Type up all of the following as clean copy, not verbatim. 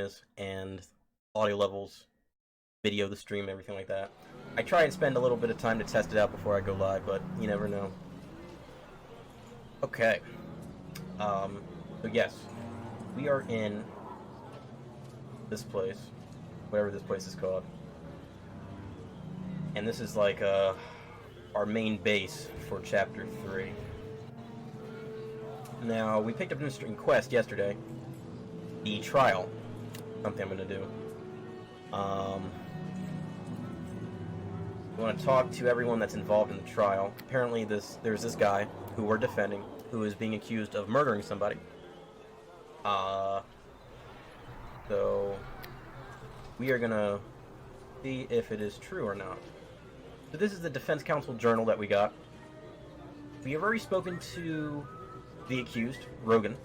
cameras and audio levels, video, the stream, everything like that. I try and spend a little bit of time to test it out before I go live, but you never know. Okay. So yes, we are in this place, whatever this place is called. And this is like our main base for Chapter 3. Now, we picked up an interesting quest yesterday. The trial. Something I'm going to do. We want to talk to everyone that's involved in the trial. Apparently there's this guy who we're defending, who is being accused of murdering somebody. So we are going to see if it is true or not. So this is the Defense Council journal that we got. We have already spoken to the accused, Rogan.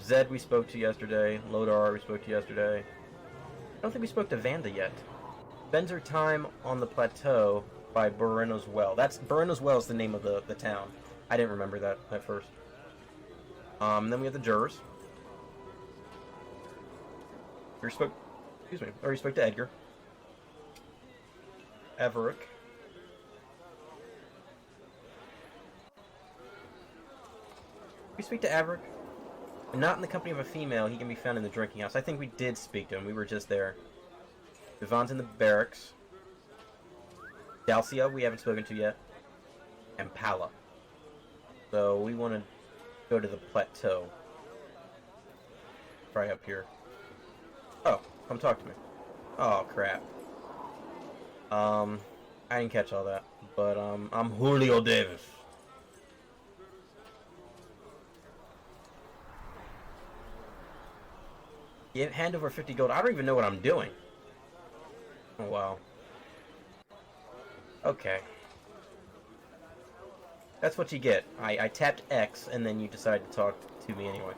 Zed we spoke to yesterday. Lodar we spoke to yesterday. I don't think we spoke to Vanda yet. Spends her time on the plateau by Burrino's Well. Burrino's Well is the name of the town. I didn't remember that at first. Then we have the jurors. We spoke to Edgar. Everick. We speak to Everick. Not in the company of a female, he can be found in the drinking house. I think we did speak to him. We were just there. Yvonne's in the barracks. Dalcia, we haven't spoken to yet. And Pala. So we want to go to the plateau. Right up here. Oh, come talk to me. Oh, crap. I didn't catch all that. But, I'm Julio Davis. Hand over 50 gold. I don't even know what I'm doing. Oh, wow. Okay. That's what you get. I tapped X, and then you decide to talk to me anyway.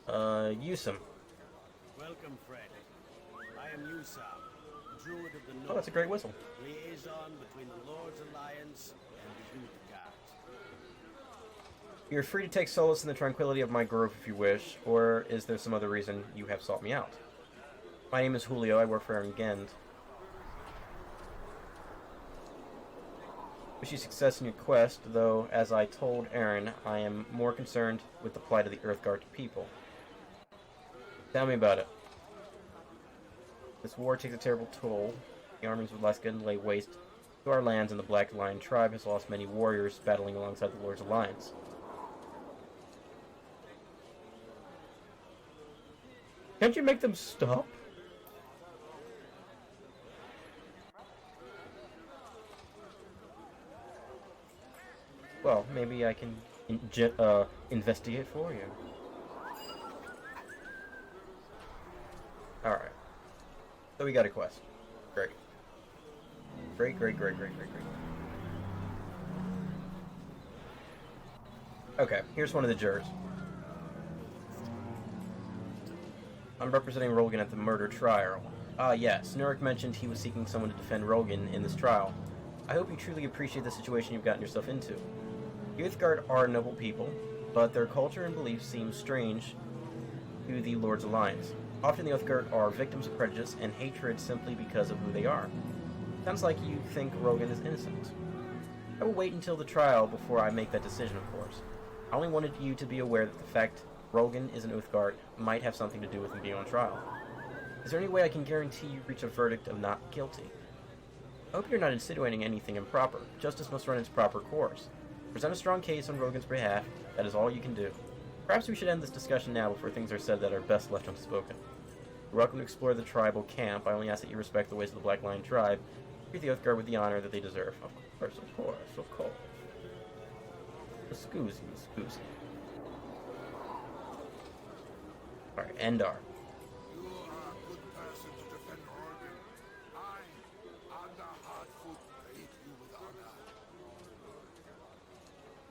Yusum. Welcome, Fred. I am Yusam, Druid of the North. Oh, that's a great whistle. Liaison between the Lord's Alliance and the Youth Guard. You're free to take solace in the tranquility of my grove if you wish, or is there some other reason you have sought me out? My name is Julio, I work for Aaron Gend. Wish you success in your quest, though, as I told Aaron, I am more concerned with the plight of the Earthguard people. Tell me about it. This war takes a terrible toll. The armies of Laskin lay waste to our lands, and the Black Lion tribe has lost many warriors battling alongside the Lord's Alliance. Can't you make them stop? Well, maybe I can investigate for you. Alright. So we got a quest. Great. Great. Okay, here's one of the jurors. I'm representing Rogan at the murder trial. Yes, Nurik mentioned he was seeking someone to defend Rogan in this trial. I hope you truly appreciate the situation you've gotten yourself into. Youthguard are noble people, but their culture and beliefs seem strange to the Lord's Alliance. Often the Youthguard are victims of prejudice and hatred simply because of who they are. Sounds like you think Rogan is innocent. I will wait until the trial before I make that decision, of course. I only wanted you to be aware that the fact Rogan is an Uthgard might have something to do with him being on trial. Is there any way I can guarantee you reach a verdict of not guilty? I hope you're not insinuating anything improper. Justice must run its proper course. Present a strong case on Rogan's behalf. That is all you can do. Perhaps we should end this discussion now before things are said that are best left unspoken. You're welcome to explore the tribal camp. I only ask that you respect the ways of the Black Lion tribe. Treat the Uthgard with the honor that they deserve. Of course. Excuse me. Alright, Endar. You are a good person to defend Rogan. I, Anda Hardfoot, greet you with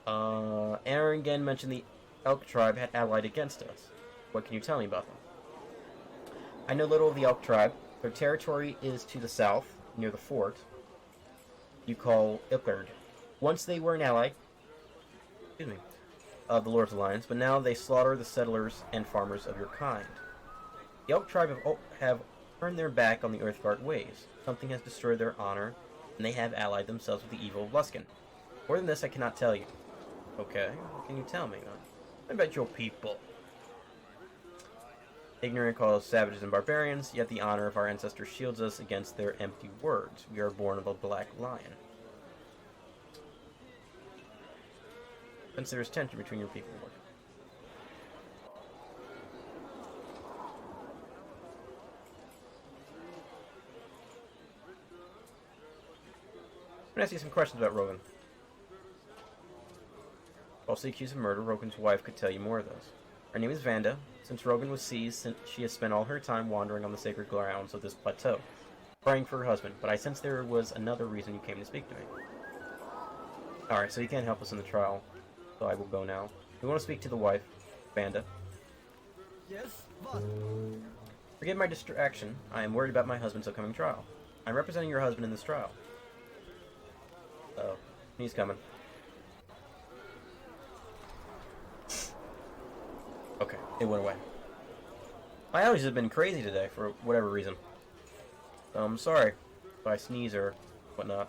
honor. Aaron again mentioned the Elk tribe had allied against us. What can you tell me about them? I know little of the Elk tribe. Their territory is to the south, near the fort you call Ilkard. Once they were an ally. Excuse me. of the Lord's Alliance, but now they slaughter the settlers and farmers of your kind. The Elk tribe have turned their back on the Earthguard ways. Something has destroyed their honor, and they have allied themselves with the evil of Luskan. More than this, I cannot tell you. Okay, what can you tell me, then? I bet your people. Ignorant calls savages and barbarians, yet the honor of our ancestors shields us against their empty words. We are born of a black lion. Since there is tension between your people. I'm gonna ask you some questions about Rogan. Falsely accused of murder, Rogan's wife could tell you more of those. Her name is Vanda. Since Rogan was seized, she has spent all her time wandering on the sacred grounds of this plateau, praying for her husband, but I sense there was another reason you came to speak to me. Alright, so you can't help us in the trial, so I will go now. We want to speak to the wife, Vanda. Yes, what? Forgive my distraction. I am worried about my husband's upcoming trial. I'm representing your husband in this trial. Oh, he's coming. Okay, it went away. My allergies have been crazy today for whatever reason. So I'm sorry if I sneeze or whatnot.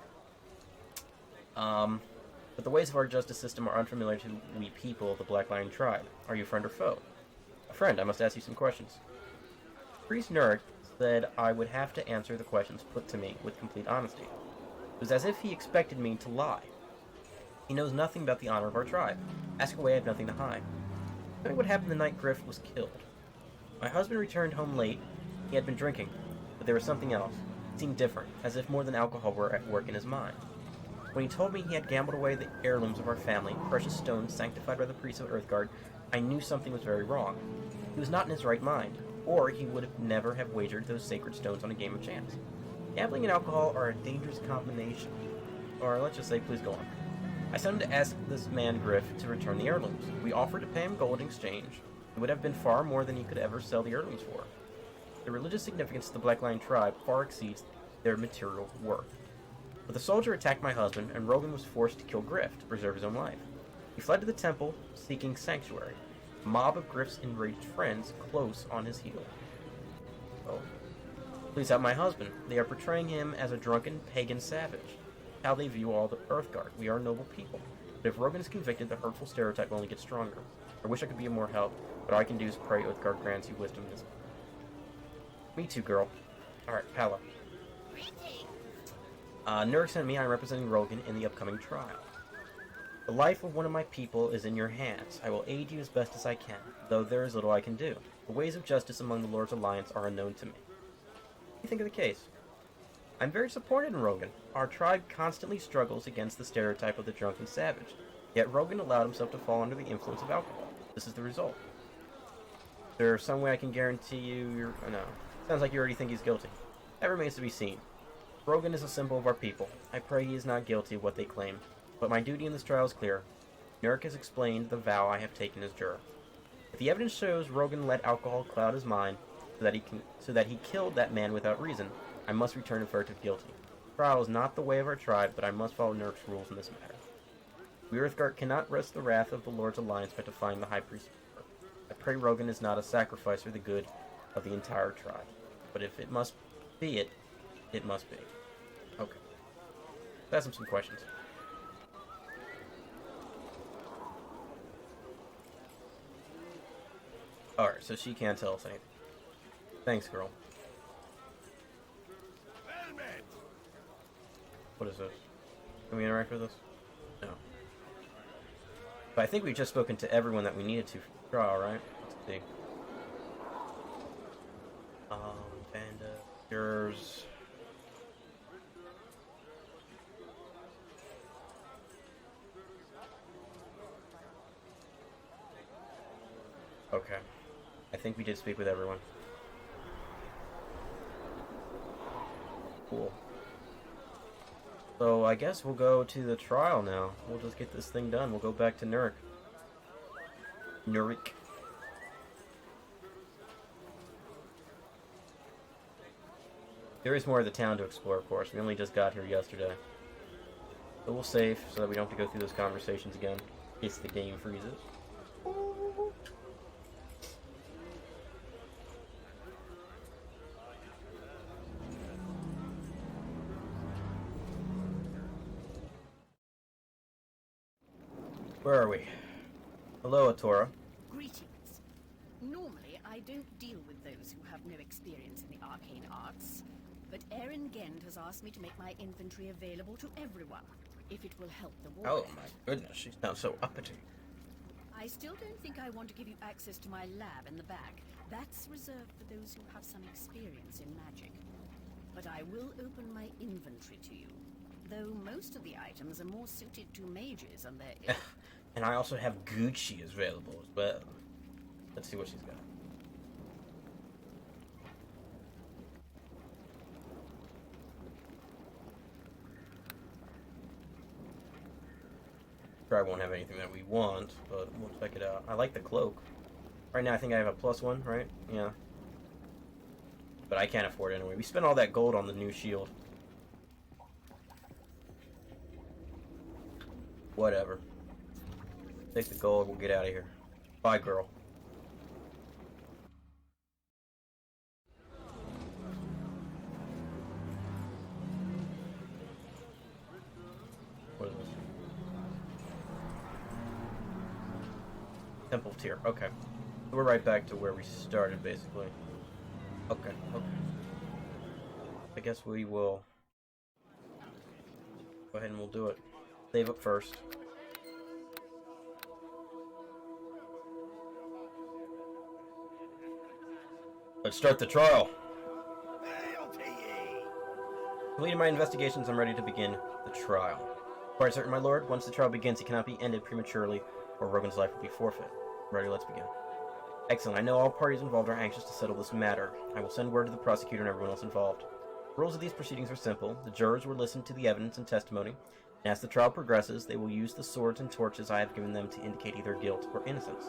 But the ways of our justice system are unfamiliar to we people of the Black Lion tribe. Are you a friend or foe? A friend. I must ask you some questions. Priest Nurik said I would have to answer the questions put to me with complete honesty. It was as if he expected me to lie. He knows nothing about the honor of our tribe. Ask away, I have nothing to hide. Tell me what happened the night Griff was killed. My husband returned home late. He had been drinking, but there was something else. It seemed different, as if more than alcohol were at work in his mind. When he told me he had gambled away the heirlooms of our family, precious stones sanctified by the priests of Earthguard, I knew something was very wrong. He was not in his right mind, or he would have never have wagered those sacred stones on a game of chance. Gambling and alcohol are a dangerous combination. Or let's just say, please go on. I sent him to ask this man Griff to return the heirlooms. We offered to pay him gold in exchange. It would have been far more than he could ever sell the heirlooms for. The religious significance of the Black Lion tribe far exceeds their material worth. But the soldier attacked my husband, and Rogan was forced to kill Griff to preserve his own life. He fled to the temple, seeking sanctuary. A mob of Griff's enraged friends close on his heel. Oh. Please help my husband. They are portraying him as a drunken pagan savage. How they view all the Earthguard. We are noble people. But if Rogan is convicted, the hurtful stereotype will only get stronger. I wish I could be of more help, but all I can do is pray Earthguard grants you wisdom in this. Me too, girl. Alright, Pala. Nurik sent me. I'm representing Rogan in the upcoming trial. The life of one of my people is in your hands. I will aid you as best as I can, though there is little I can do. The ways of justice among the Lord's Alliance are unknown to me. What do you think of the case? I'm very disappointed in Rogan. Our tribe constantly struggles against the stereotype of the drunken savage, yet Rogan allowed himself to fall under the influence of alcohol. This is the result. Is there some way I can guarantee you you're... Oh, no. Sounds like you already think he's guilty. That remains to be seen. Rogan is a symbol of our people. I pray he is not guilty of what they claim. But my duty in this trial is clear. Nurik has explained the vow I have taken as juror. If the evidence shows Rogan let alcohol cloud his mind so that he killed that man without reason, I must return him verdict guilty. Trial is not the way of our tribe, but I must follow Nurk's rules in this matter. We Earthguard cannot rest the wrath of the Lord's Alliance by defying the High Priest. I pray Rogan is not a sacrifice for the good of the entire tribe. But if it must be it must be. Okay. Let's ask him some questions. Alright, so she can't tell us anything. Thanks, girl. What is this? Can we interact with this? No. But I think we've just spoken to everyone that we needed to for the trial, right? Let's see. Panda, yours. Okay. I think we did speak with everyone. Cool. So I guess we'll go to the trial now. We'll just get this thing done. We'll go back to Nurik. Nurik. There is more of the town to explore, of course. We only just got here yesterday. So we'll save so that we don't have to go through those conversations again, in case the game freezes. Where are we? Hello, Atora. Greetings. Normally, I don't deal with those who have no experience in the arcane arts, but Erin Gend has asked me to make my inventory available to everyone, if it will help the war. Oh my goodness, she sounds so uppity. I still don't think I want to give you access to my lab in the back. That's reserved for those who have some experience in magic. But I will open my inventory to you, though most of the items are more suited to mages and their... And I also have Gucci available as well. Let's see what she's got. Probably won't have anything that we want, but we'll check it out. I like the cloak. Right now I think I have a +1, right? Yeah. But I can't afford it anyway. We spent all that gold on the new shield. Whatever. Take the gold, we'll get out of here. Bye, girl. What is this? Temple tier, okay. We're right back to where we started, basically. Okay, okay. I guess we will go ahead and we'll do it. Save up first. Let's start the trial. Completing my investigations, I'm ready to begin the trial. Quite certain, my lord, once the trial begins, it cannot be ended prematurely, or Rogan's life will be forfeit. Ready, let's begin. Excellent. I know all parties involved are anxious to settle this matter. I will send word to the prosecutor and everyone else involved. The rules of these proceedings are simple. The jurors will listen to the evidence and testimony, and as the trial progresses, they will use the swords and torches I have given them to indicate either guilt or innocence.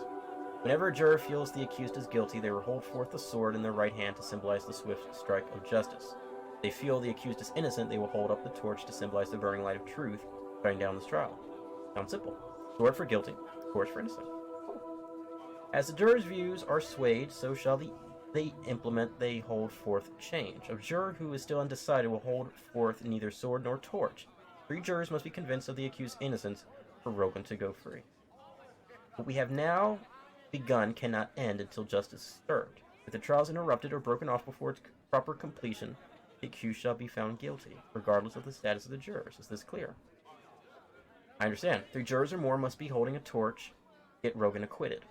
Whenever a juror feels the accused is guilty, they will hold forth the sword in their right hand to symbolize the swift strike of justice. If they feel the accused is innocent, they will hold up the torch to symbolize the burning light of truth, shutting down this trial. Sounds simple. Sword for guilty, torch for innocent. As the jurors' views are swayed, so shall they hold forth change. A juror who is still undecided will hold forth neither sword nor torch. 3 jurors must be convinced of the accused's innocence for Rogan to go free. What we have now begun cannot end until justice is served. If the trial is interrupted or broken off before its proper completion, the accused shall be found guilty, regardless of the status of the jurors. Is this clear? I understand. 3 jurors or more must be holding a torch to get Rogan acquitted.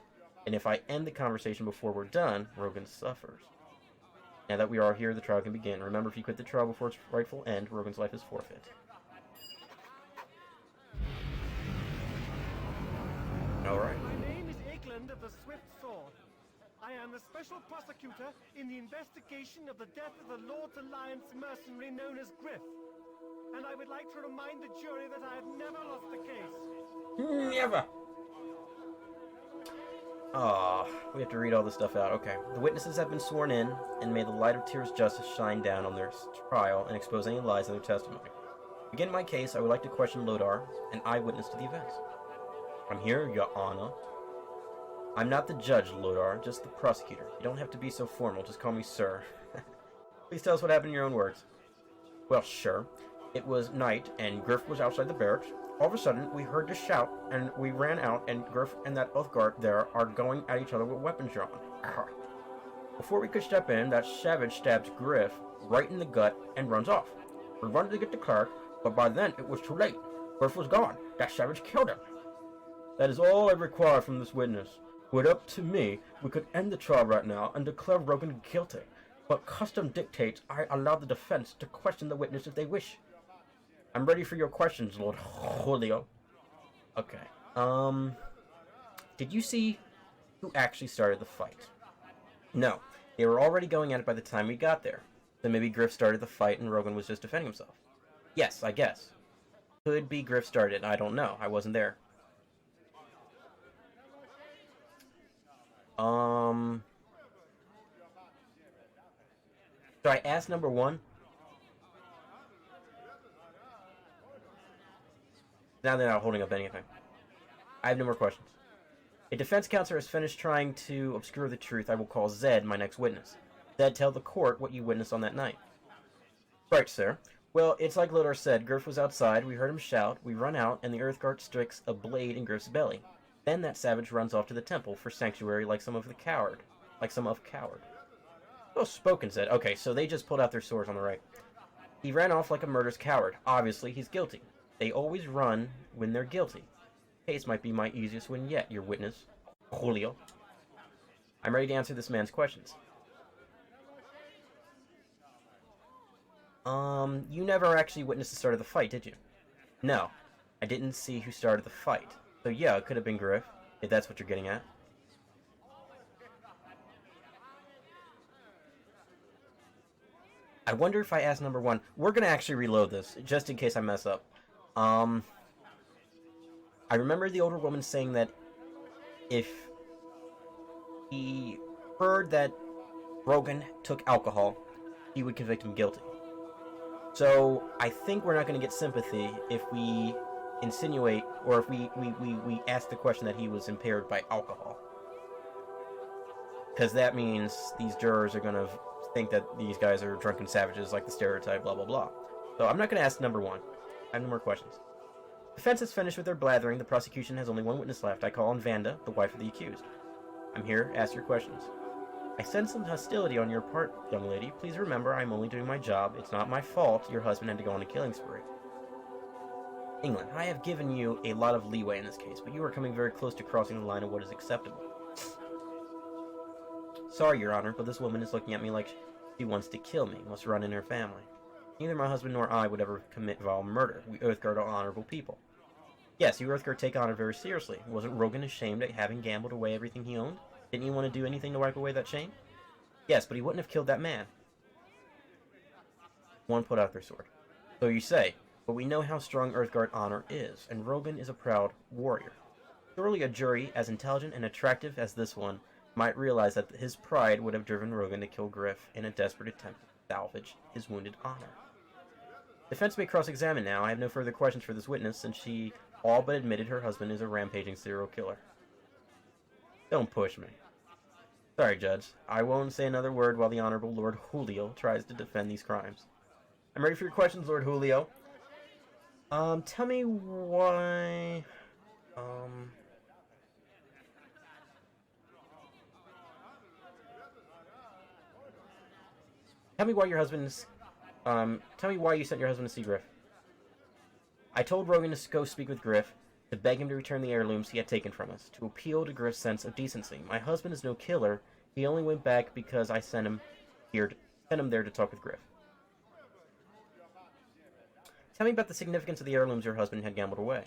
And if I end the conversation before we're done, Rogan suffers. Now that we are here, the trial can begin. Remember, if you quit the trial before its rightful end, Rogan's life is forfeit. Alright. My name is Eklund of the Swift Sword. I am the special prosecutor in the investigation of the death of the Lord's Alliance mercenary known as Griff. And I would like to remind the jury that I have never lost the case. Never! Ah, we have to read all this stuff out. Okay. The witnesses have been sworn in, and may the light of Tyr's justice shine down on their trial and expose any lies in their testimony. To begin my case, I would like to question Lodar, an eyewitness to the events. I'm here, Your Honor. I'm not the judge, Lodar, just the prosecutor. You don't have to be so formal, just call me sir. Please tell us what happened in your own words. Well, sure. It was night, and Griff was outside the barracks. All of a sudden, we heard the shout, and we ran out, and Griff and that oath guard there are going at each other with weapons drawn. Before we could step in, that savage stabs Griff right in the gut and runs off. We run to get the clerk, but by then it was too late. Griff was gone. That savage killed him. That is all I require from this witness. Were it up to me, we could end the trial right now and declare Rogan guilty. But custom dictates I allow the defense to question the witness if they wish. I'm ready for your questions, Lord Julio. Okay. Did you see who actually started the fight? No. They were already going at it by the time we got there. So maybe Griff started the fight and Rogan was just defending himself. Yes, I guess. Could be Griff started. I don't know. I wasn't there. So I asked number 1. Now they're not holding up anything. I have no more questions. A defense counsel has finished trying to obscure the truth. I will call Zed, my next witness. Zed, tell the court what you witnessed on that night. Right, sir. Well, it's like Lodar said. Griff was outside, we heard him shout, we run out, and the Earthguard sticks a blade in Griff's belly. Then that savage runs off to the temple for sanctuary like some of coward. Oh, spoken said. Okay, so they just pulled out their swords on the right. He ran off like a murderous coward. Obviously, he's guilty. They always run when they're guilty. Case might be my easiest win yet, your witness. Julio. I'm ready to answer this man's questions. You never actually witnessed the start of the fight, did you? No. I didn't see who started the fight. So yeah, it could have been Griff, if that's what you're getting at. I wonder if I ask number 1. We're gonna actually reload this, just in case I mess up. I remember the older woman saying that if he heard that Rogan took alcohol, he would convict him guilty. So, I think we're not going to get sympathy if we insinuate, or if we ask the question that he was impaired by alcohol. Because that means these jurors are going to think that these guys are drunken savages, like the stereotype, blah, blah, blah. So, I'm not going to ask number 1. I have no more questions. Defense is finished with their blathering. The prosecution has only one witness left. I call on Vanda, the wife of the accused. I'm here to ask your questions. I sense some hostility on your part, young lady. Please remember, I'm only doing my job. It's not my fault your husband had to go on a killing spree. England, I have given you a lot of leeway in this case, but you are coming very close to crossing the line of what is acceptable. Sorry, Your Honor, but this woman is looking at me like she wants to kill me, must run in her family. Neither my husband nor I would ever commit vile murder. We Earthguard are honorable people. Yes, you Earthguard take honor very seriously. Wasn't Rogan ashamed at having gambled away everything he owned? Didn't he want to do anything to wipe away that shame? Yes, but he wouldn't have killed that man. One put out their sword. So you say, but we know how strong Earthguard honor is, and Rogan is a proud warrior. Surely a jury as intelligent and attractive as this one might realize that his pride would have driven Rogan to kill Griff in a desperate attempt to salvage his wounded honor. Defense may cross-examine now. I have no further questions for this witness, since she all but admitted her husband is a rampaging serial killer. Don't push me. Sorry, Judge. I won't say another word while the Honorable Lord Julio tries to defend these crimes. I'm ready for your questions, Lord Julio. Tell me why... Tell me why your husband's... tell me why you sent your husband to see Griff. I told Rogan to go speak with Griff, to beg him to return the heirlooms he had taken from us, to appeal to Griff's sense of decency. My husband is no killer. He only went back because I sent him there to talk with Griff. Tell me about the significance of the heirlooms your husband had gambled away.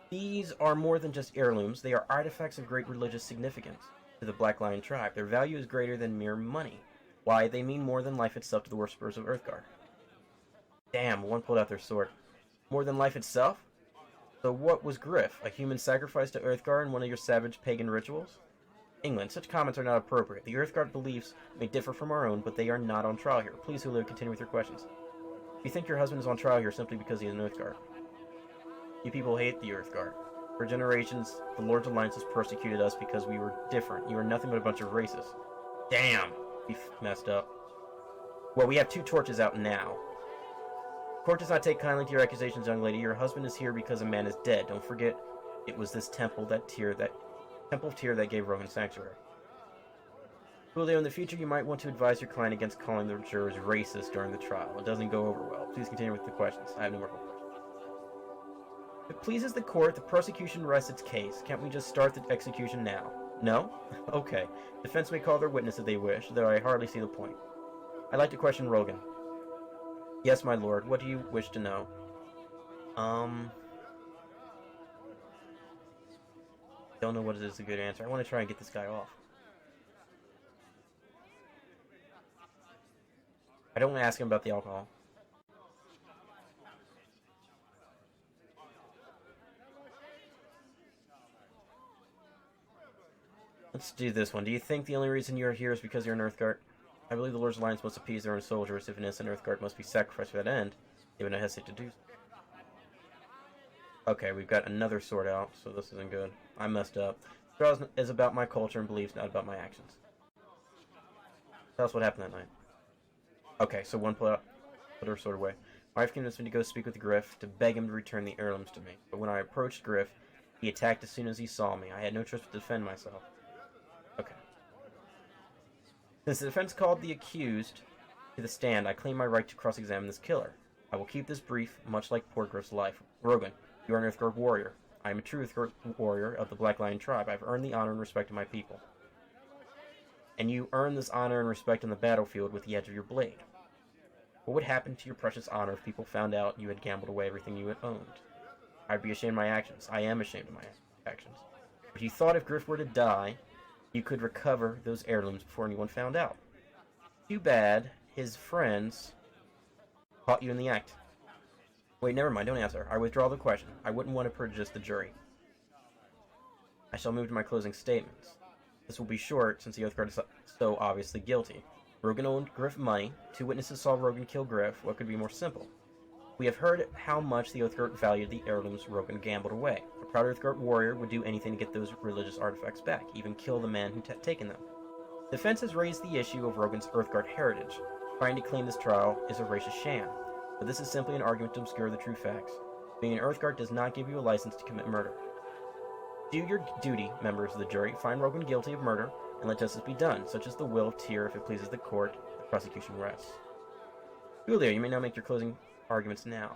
These are more than just heirlooms. They are artifacts of great religious significance to the Black Lion tribe. Their value is greater than mere money. Why, they mean more than life itself to the worshippers of Earthguard. Damn, one pulled out their sword. More than life itself? So what was Griff? A human sacrifice to Earthguard in one of your savage pagan rituals? England, such comments are not appropriate. The Earthguard beliefs may differ from our own, but they are not on trial here. Please, Julio, continue with your questions. You think your husband is on trial here simply because he is an Earthguard? You people hate the Earthguard. For generations, the Lord's Alliance has persecuted us because we were different. You are nothing but a bunch of racists. Damn! We messed up. Well, we have 2 torches out now. Court does not take kindly to your accusations, young lady. Your husband is here because a man is dead. Don't forget, it was this temple of Tyr that gave Rogan sanctuary. Julio, in the future, you might want to advise your client against calling the jurors racist during the trial. It doesn't go over well. Please continue with the questions. I have no more questions. If it pleases the court, the prosecution rests its case. Can't we just start the execution now? No? Okay. Defense may call their witness if they wish, though I hardly see the point. I'd like to question Rogan. Yes, my lord. What do you wish to know? Don't know what is a good answer. I want to try and get this guy off. I don't want to ask him about the alcohol. Let's do this one. Do you think the only reason you're here is because you're an Earthguard? I believe the Lord's Alliance must appease their own soldiers. If an innocent Earthguard must be sacrificed for that end, they would not hesitate to do so. Okay, we've got another sword out, so this isn't good. I messed up. This trial is about my culture and beliefs, not about my actions. Tell us what happened that night. Okay, so one pull out. her sort of way. My wife convinced me to go speak with Griff to beg him to return the heirlooms to me. But when I approached Griff, he attacked as soon as he saw me. I had no choice but to defend myself. Okay. Since the defense called the accused to the stand, I claim my right to cross-examine this killer. I will keep this brief, much like poor Griff's life. Rogan, you are an Earthguard warrior. I am a true Earthguard warrior of the Black Lion tribe. I have earned the honor and respect of my people. And you earn this honor and respect on the battlefield with the edge of your blade. What would happen to your precious honor if people found out you had gambled away everything you had owned? I'd be ashamed of my actions. I am ashamed of my actions. But you thought if Griff were to die, you could recover those heirlooms before anyone found out. Too bad his friends caught you in the act. Wait, never mind, don't answer. I withdraw the question. I wouldn't want to prejudice the jury. I shall move to my closing statements. This will be short, since the Oathguard is so obviously guilty. Rogan owed Griff money. 2 witnesses saw Rogan kill Griff. What could be more simple? We have heard how much the Oathguard valued the heirlooms Rogan gambled away. A proud Oathguard warrior would do anything to get those religious artifacts back, even kill the man who had taken them. Defense has raised the issue of Rogan's Earthguard heritage. Trying to claim this trial is a racist sham. But this is simply an argument to obscure the true facts. Being an Earthguard does not give you a license to commit murder. Do your duty, members of the jury. Find Rogan guilty of murder, and let justice be done. Such is the will of Tyr. If it pleases the court, the prosecution rests. Julio, you may now make your closing arguments now.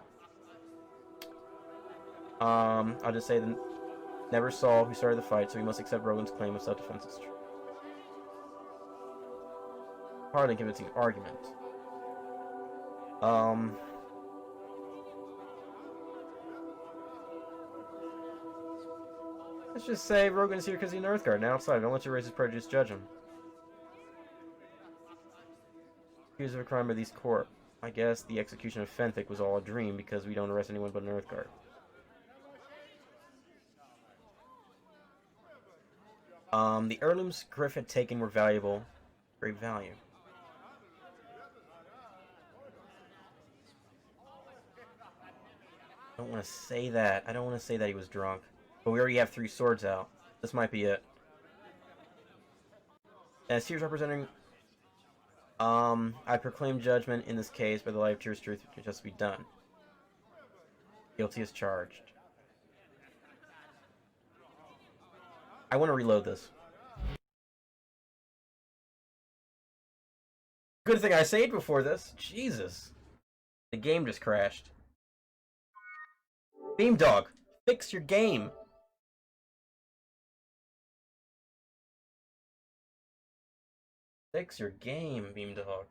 I'll just say that never saw who started the fight, so we must accept Rogan's claim of self-defense is true. Hardly convincing argument. Let's just say Rogan's here because he's an Earthguard. Now outside, don't let your racist prejudice judge him. Accused of a crime by these court. I guess the execution of Fenthic was all a dream because we don't arrest anyone but an Earthguard. The heirlooms Griff had taken were valuable. Great value. I don't want to say that. I don't want to say that he was drunk. But we already have 3 swords out. This might be it. As Tyr's representing, I proclaim judgment in this case by the light of Tyr's truth to just be done. Guilty as charged. I want to reload this. Good thing I saved before this. Jesus. The game just crashed. Beam Dog, fix your game. Fix your game, Beam Dog.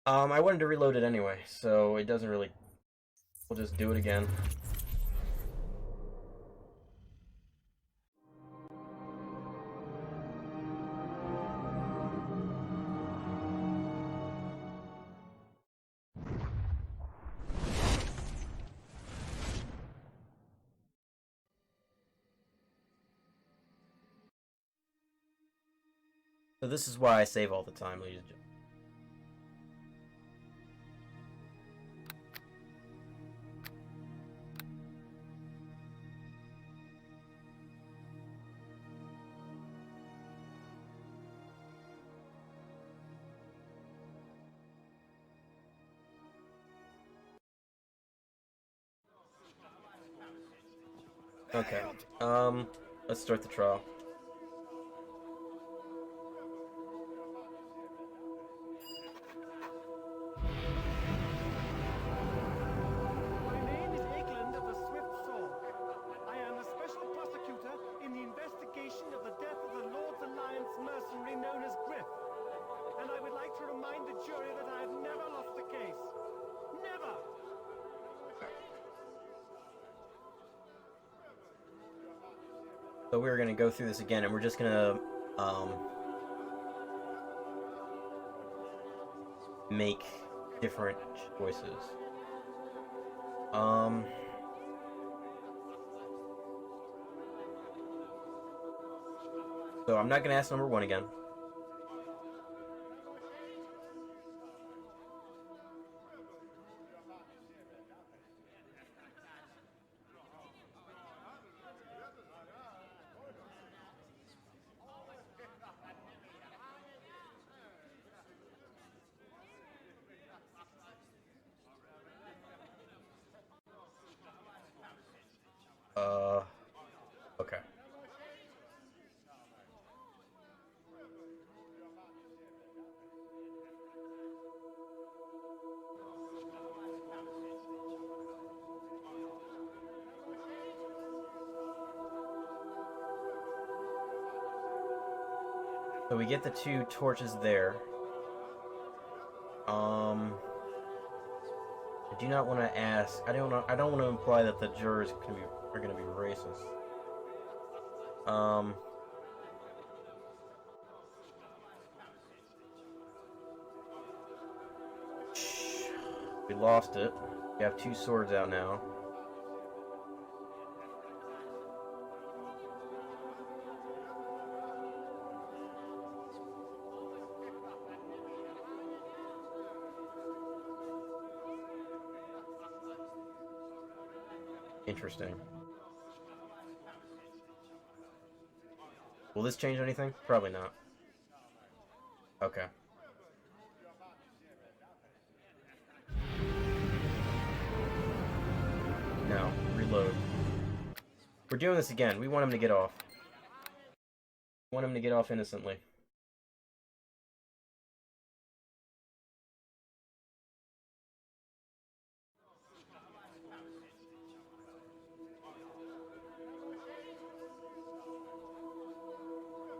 I wanted to reload it anyway, so it doesn't really... We'll just do it again. So this is why I save all the time, ladies and gentlemen. Okay, let's start the trial. My name is Eklund of the Swift Sword. I am the special prosecutor in the investigation of the death of the Lord's Alliance mercenary known as Griff. And I would like to remind the jury that I have never lost a case. Never! So we're gonna go through this again, and we're just gonna, make different choices. So I'm not gonna ask number 1 again. So we get the 2 torches there. I do not want to ask. I don't want to imply that the jurors are gonna be racist. We lost it. We have 2 swords out now. Interesting. Will this change anything? Probably not. Okay. Now, reload. We're doing this again. We want him to get off. We want him to get off innocently.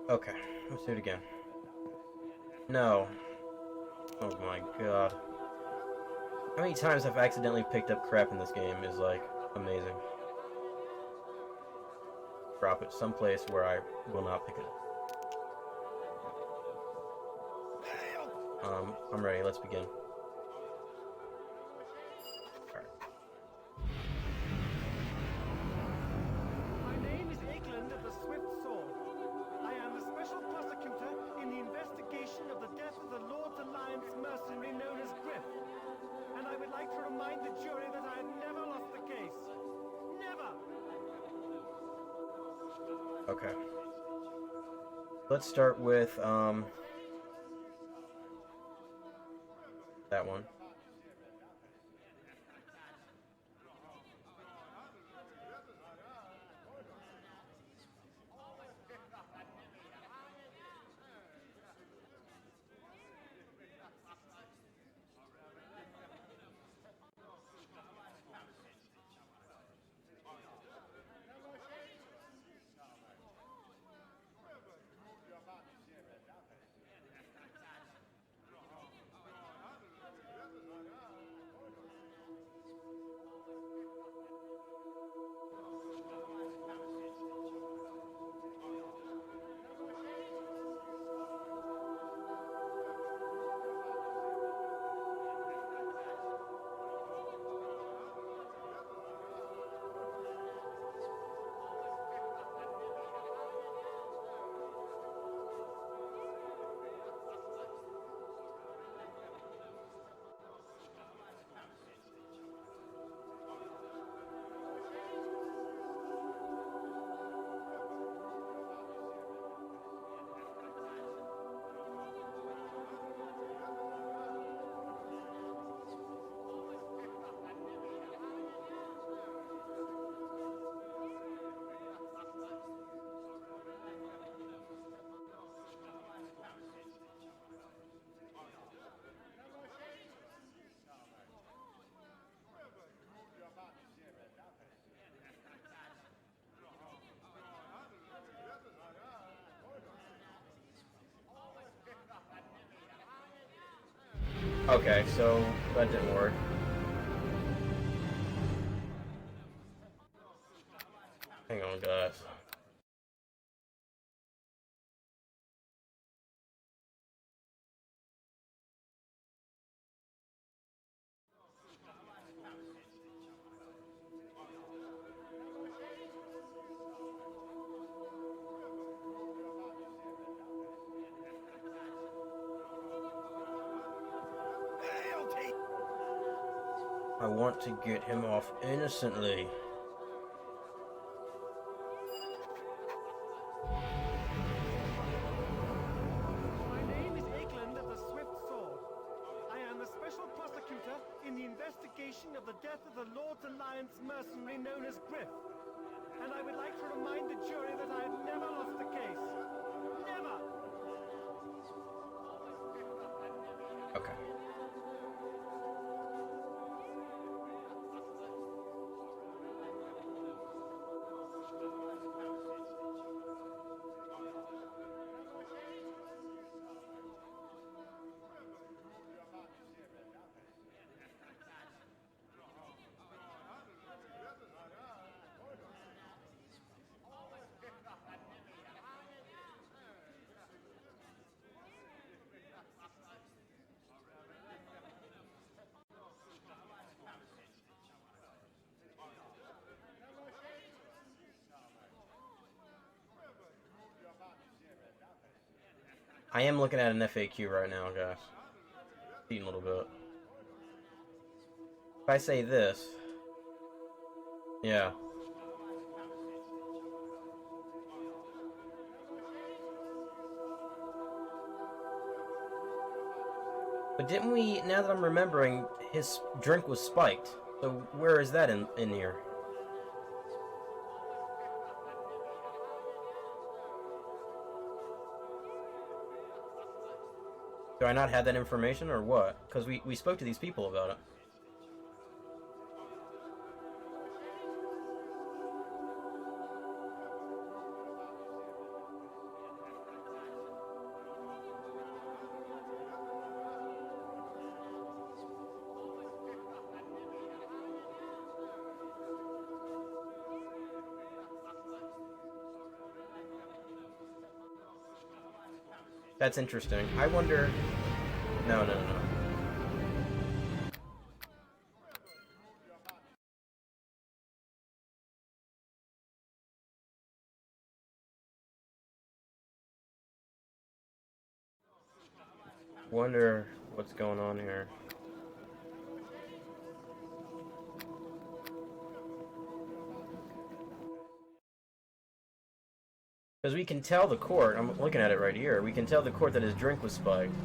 Okay, let's do it again. No. Oh my god. How many times I've accidentally picked up crap in this game is, like, amazing. Drop it someplace where I will not pick it up. I'm ready, let's begin. Alright. My name is Eklund of the Swift Sword. I am the special prosecutor in the investigation of the death of the Lord's Alliance mercenary known as Griff. And I would like to remind the jury that I had never lost the case. Never! Okay. Let's start with, that one. Okay, so that didn't work. Hang on, guys. I want to get him off innocently. My name is Eklund of the Swift Sword. I am the special prosecutor in the investigation of the death of the Lord's Alliance mercenary known as Griff. And I would like to remind the jury that I had never lost the case. Never! Okay. I am looking at an FAQ right now, guys. Cheating a little bit. If I say this... Yeah. But didn't we, now that I'm remembering, his drink was spiked. So where is that in here? Do I not have that information, or what? Because we spoke to these people about it. That's interesting. I wonder... No. Wonder what's going on here. Because we can tell the court, I'm looking at it right here, we can tell the court that his drink was spiked.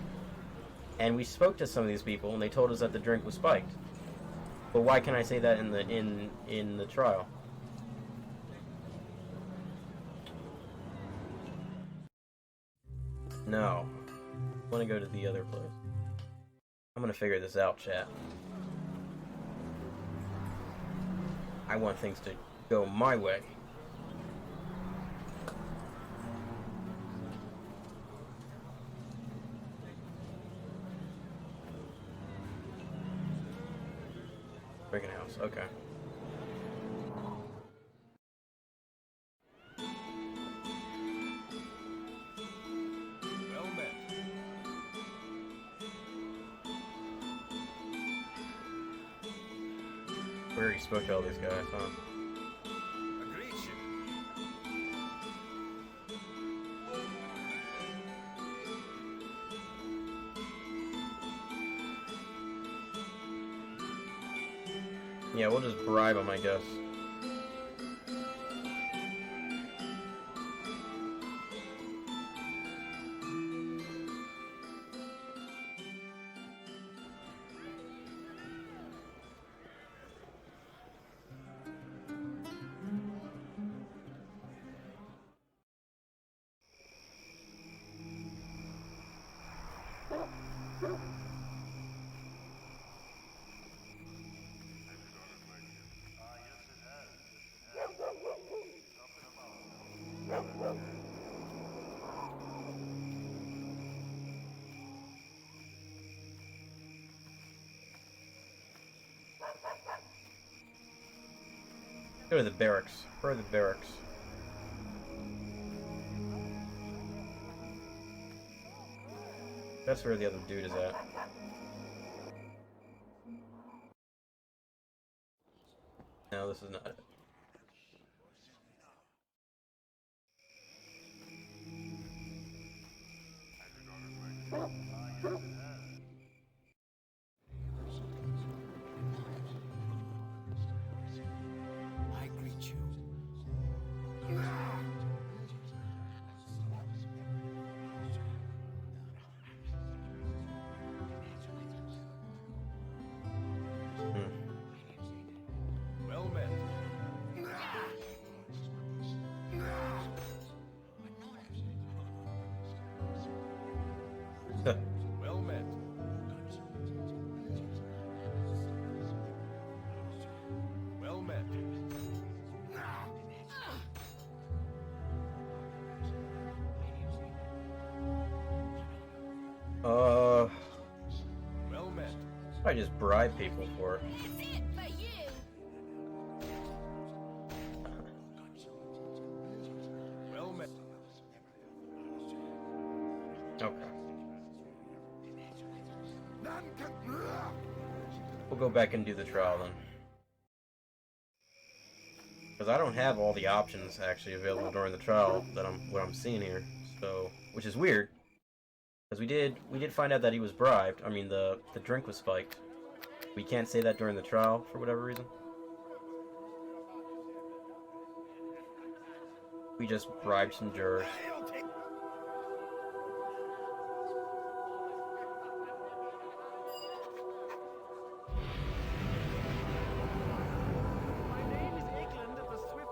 And we spoke to some of these people and they told us that the drink was spiked. But why can't I say that in the trial? No. I want to go to the other place. I'm gonna figure this out, chat. I want things to go my way. Brick house, okay. Well met. We already spoke to all these guys, huh? Agreed. Yeah, we'll just bribe them, I guess. Go to the barracks. Where are the barracks? That's where the other dude is at. No, this is not it. I greet you. Well met. Well met. Well met. Well met. I just bribe people for it. That's it for you! Well met. Okay. None can. We'll go back and do the trial then. Because I don't have all the options actually available during the trial that what I'm seeing here. So, which is weird. Because we did find out that he was bribed. I mean, the drink was spiked. We can't say that during the trial for whatever reason. We just bribed some jurors. My name is Eklund of the Swift.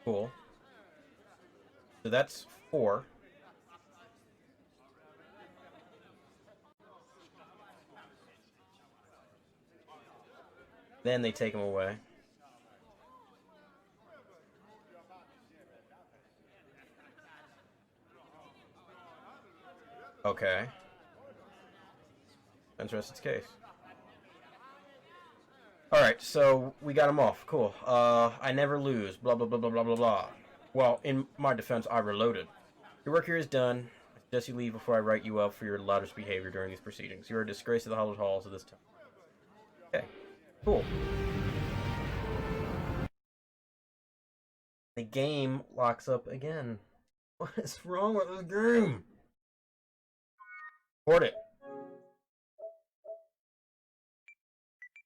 Cool. So that's 4. Then they take him away. Okay. Interesting case. Alright, so we got him off. Cool. I never lose. Blah, blah, blah, blah, blah, blah, blah. Well, in my defense, I reloaded. Your work here is done. I suggest you leave before I write you up for your loudest behavior during these proceedings. You are a disgrace to the hallowed halls of this town. Okay. Cool. The game locks up again. What is wrong with this game? Port it.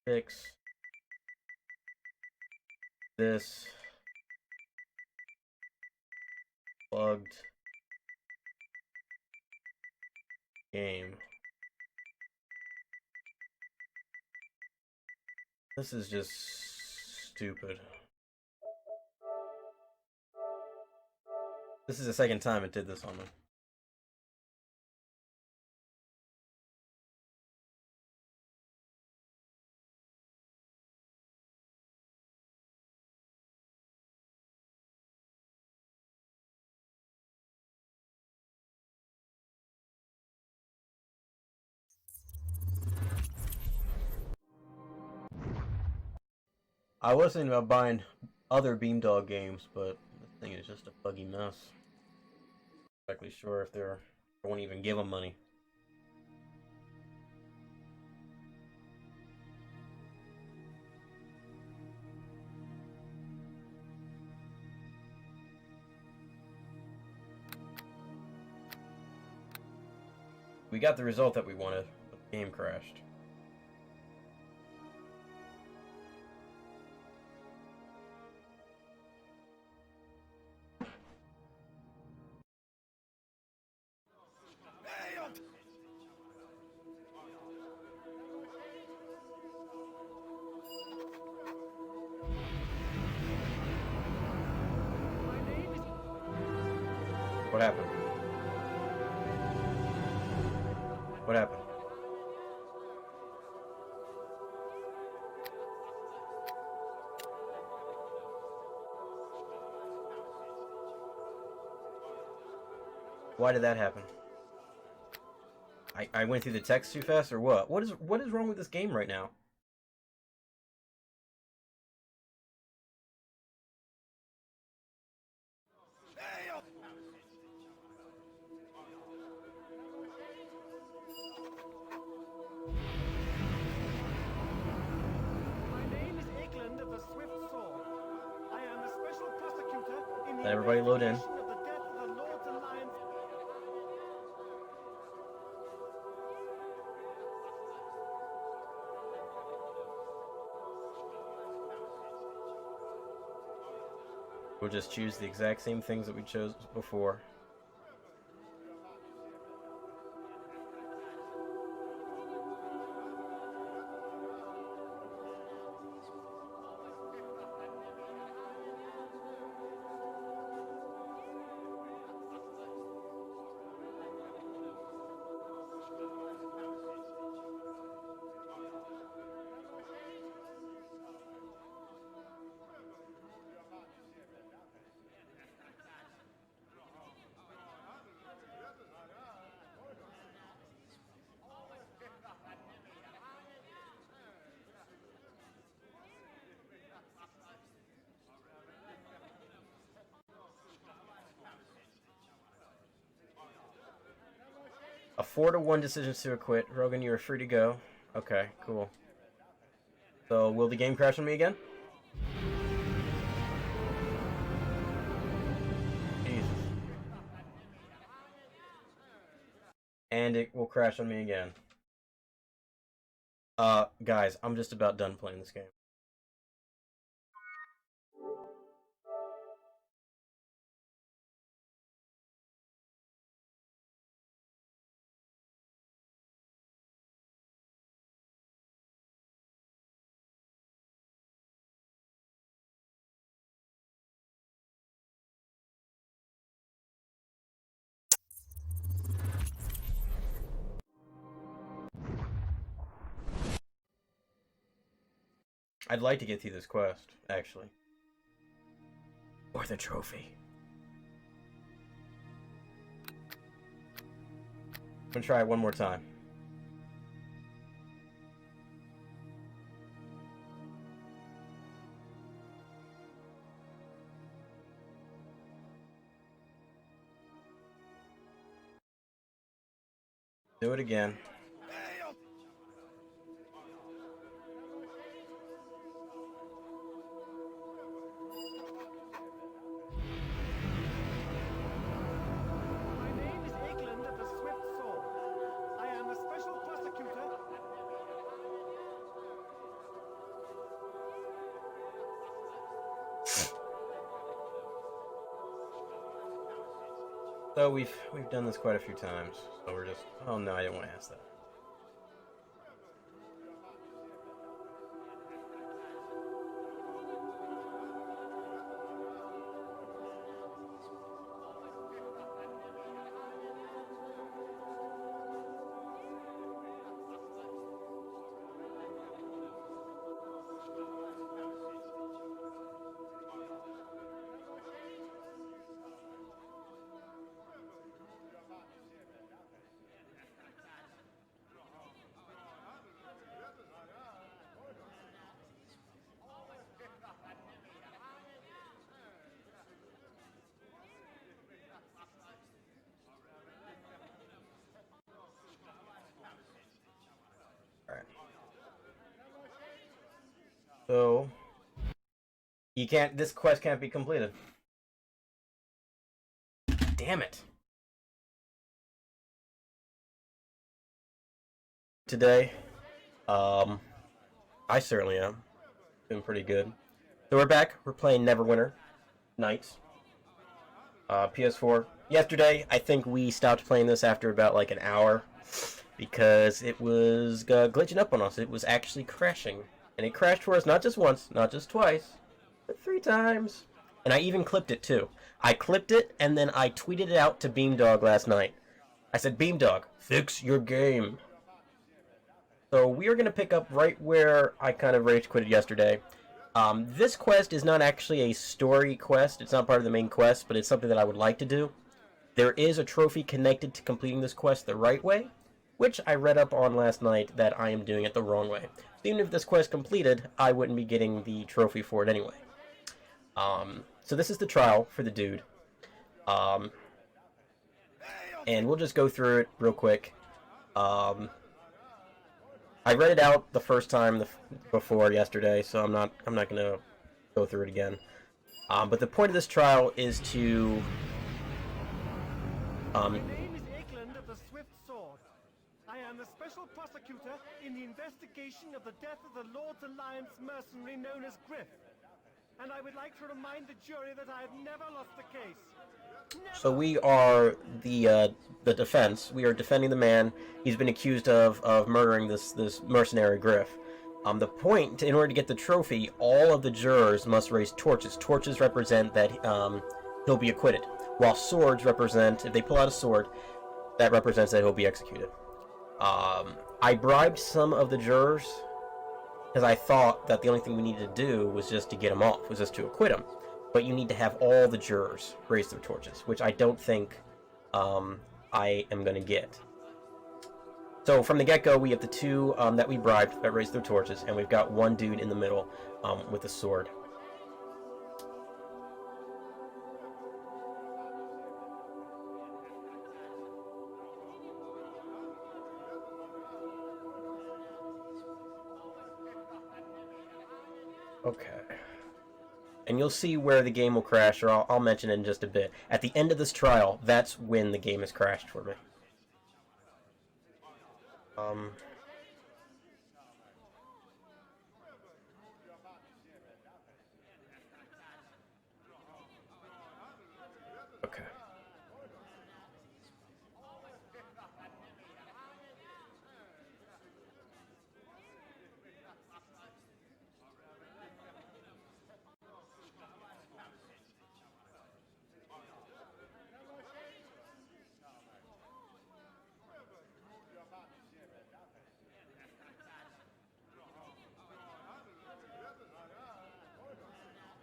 Fix this bugged game. This is just stupid. This is the second time it did this on me. I was thinking about buying other Beamdog games, but this thing is just a buggy mess. Not exactly sure if I won't even give them money. We got the result that we wanted, but the game crashed. My name is. What happened? What happened? Why did that happen? I went through the text too fast, or what? What is wrong with this game right now? My name is Eklund of the Swift Sword. I am the special prosecutor in the Let everybody load in. investigation of the death of the Lord's Alliance. We'll just choose the exact same things that we chose before. 4-1 decisions to acquit. Rogan, you are free to go. Okay, cool. So, will the game crash on me again? Jesus. And it will crash on me again. Guys, I'm just about done playing this game. I'd like to get through this quest, actually. Or the trophy. I'm gonna try it one more time. Do it again. My name is Eglin of the Swift Sword. I am a special prosecutor. So we've done this quite a few times. So we're just, oh no, I didn't want to ask that. Alright. So you can't, this quest can't be completed. Damn it. Today, I certainly am. Doing pretty good. So we're back. We're playing Neverwinter Nights. PS4. Yesterday, I think we stopped playing this after about like an hour because it was glitching up on us. It was actually crashing. And it crashed for us not just once, not just twice, but 3 times. And I even clipped it too. I clipped it and then I tweeted it out to Beamdog last night. I said, Beamdog, fix your game. So we are going to pick up right where I kind of rage quitted yesterday. This quest is not actually a story quest. It's not part of the main quest, but it's something that I would like to do. There is a trophy connected to completing this quest the right way, which I read up on last night that I am doing it the wrong way. So even if this quest completed, I wouldn't be getting the trophy for it anyway. So this is the trial for the dude. And we'll just go through it real quick. I read it out the first time before yesterday, so I'm not gonna go through it again. But the point of this trial is to My name is Eglin of the Swift Sword. I am a special prosecutor in the investigation of the death of the Lord's Alliance mercenary known as Griff. And I would like to remind the jury that I have never lost the case. So we are the defense. We are defending the man. He's been accused of murdering this mercenary Griff. The point, in order to get the trophy, all of the jurors must raise torches. Torches represent that he'll be acquitted, while swords represent, if they pull out a sword, that represents that he'll be executed. I bribed some of the jurors because I thought that the only thing we needed to do was just to get him off, was just to acquit him. But you need to have all the jurors raise their torches, which I don't think I am going to get. So from the get-go, we have the 2 that we bribed that raised their torches, and we've got 1 dude in the middle with a sword. Okay. And you'll see where the game will crash, or I'll mention it in just a bit. At the end of this trial, that's when the game has crashed for me. Okay.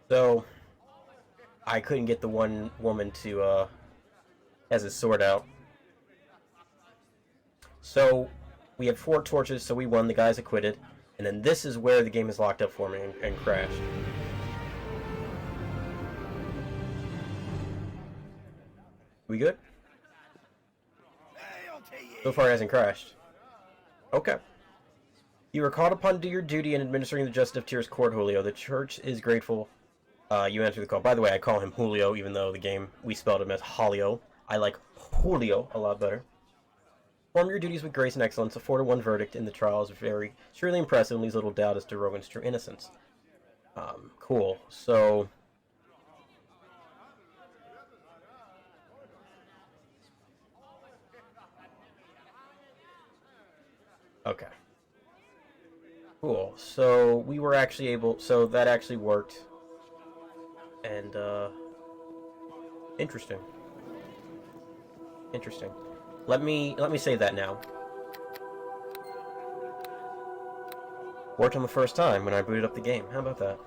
So, I couldn't get the one woman to, has his sword out. So, we had 4 torches, so we won, the guys acquitted. And then this is where the game is locked up for me and crashed. We good? So far it hasn't crashed. Okay. You were called upon to do your duty in administering the justice of Tyr's court, Julio. The church is grateful you answered the call. By the way, I call him Julio, even though the game, we spelled him as Julio. I like Julio a lot better. Perform your duties with grace and excellence. A 4-to-1 verdict in the trial is very surely impressive and leaves little doubt as to Rogan's true innocence. Cool. So... Okay. Cool. So we were actually able... So that actually worked. And, interesting. Interesting. Let me save that now. Worked on the first time when I booted up the game. How about that?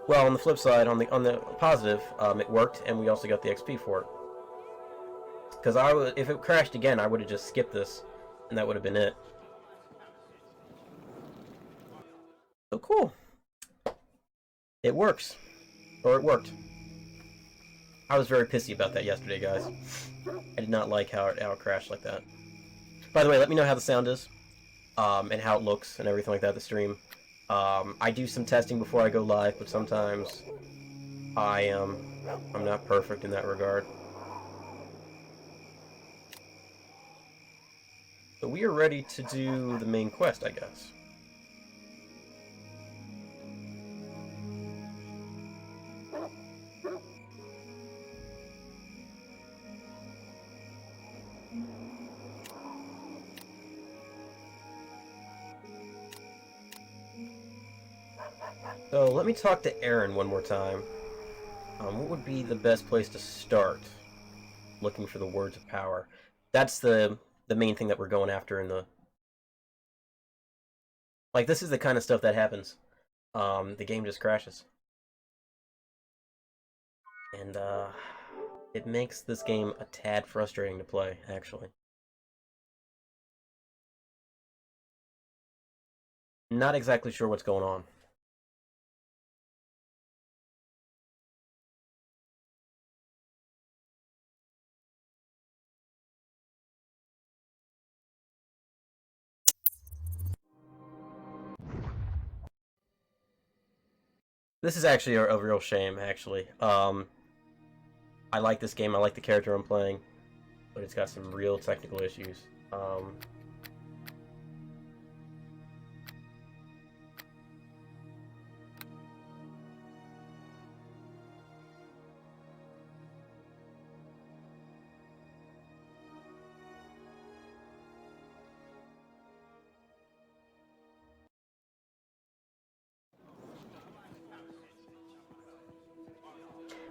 Well, on the flip side, on the positive, it worked, and we also got the XP for it. Because if it crashed again, I would have just skipped this, and that would have been it. So cool. It works. Or it worked. I was very pissy about that yesterday, guys. I did not like how it crashed like that. By the way, let me know how the sound is. And how it looks and everything like that, the stream. I do some testing before I go live, but sometimes I'm not perfect in that regard. So we are ready to do the main quest, I guess. So let me talk to Aaron one more time. What would be the best place to start? Looking for the words of power. That's the main thing that we're going after in the... Like, this is the kind of stuff that happens. The game just crashes. And, it makes this game a tad frustrating to play, actually. Not exactly sure what's going on. This is actually a real shame, actually. I like this game, I like the character I'm playing, but it's got some real technical issues.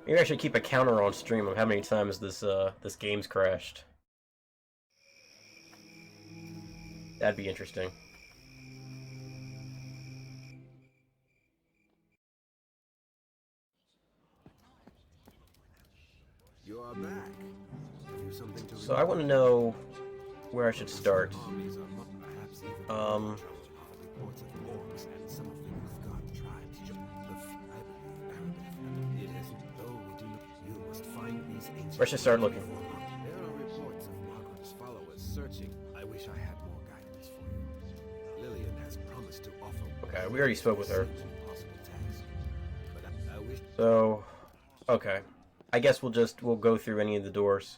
Maybe I should keep a counter on stream of how many times this game's crashed. That'd be interesting. You are back. Have you something to So I want to know where I should start. Where should I start looking? There are reports of Margaret's followers searching. I wish I had more guidance for you. Lillian has promised to offer. Okay, we already spoke with her. Impossible task. But I wish. So, okay. I guess we'll go through any of the doors,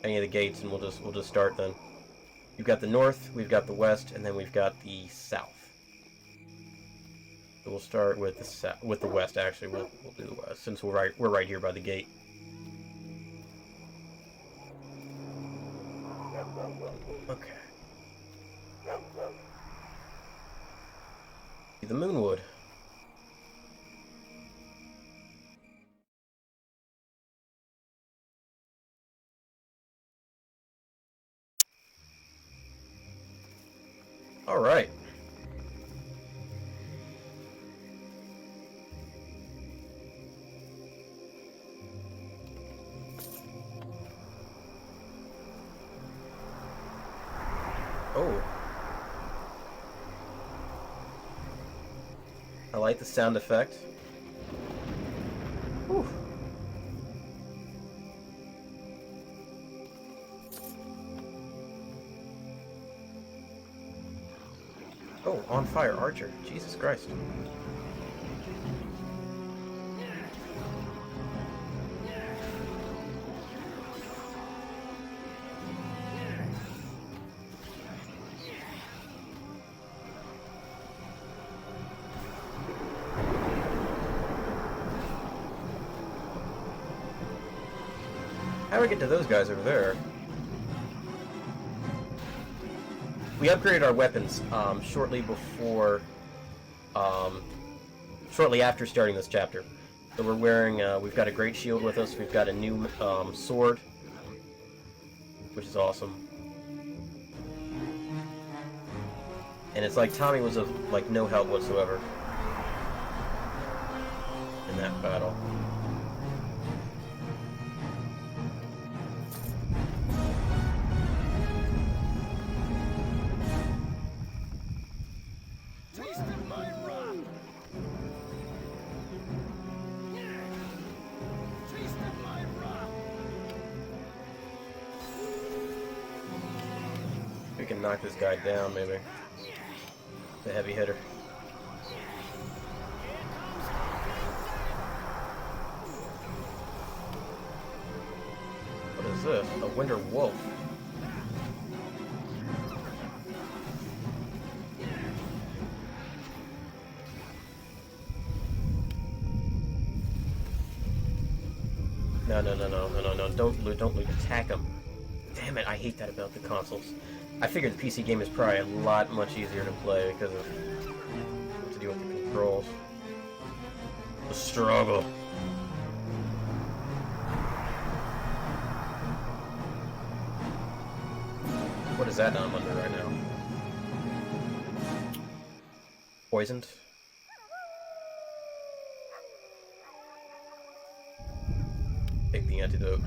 any of the gates, and we'll just start then. We've got the north, we've got the west, and then we've got the south. So we'll start with the west. Actually, we'll do the west since we're right here by the gate. Okay. The Moonwood. All right. Oh. I like the sound effect. Whew. Oh, on fire archer. Jesus Christ. How do we get to those guys over there? We upgraded our weapons shortly after starting this chapter. So we're wearing, we've got a great shield with us, we've got a new sword, which is awesome. And it's like Tommy was of like no help whatsoever in that battle. We can knock this guy down, maybe. The heavy hitter. What is this? A winter wolf. No. Don't loot. Attack him. Damn it, I hate that about the consoles. I figured the PC game is probably a lot much easier to play because of what to do with the controls. The struggle. What is that I'm under right now? Poisoned? Take the antidote.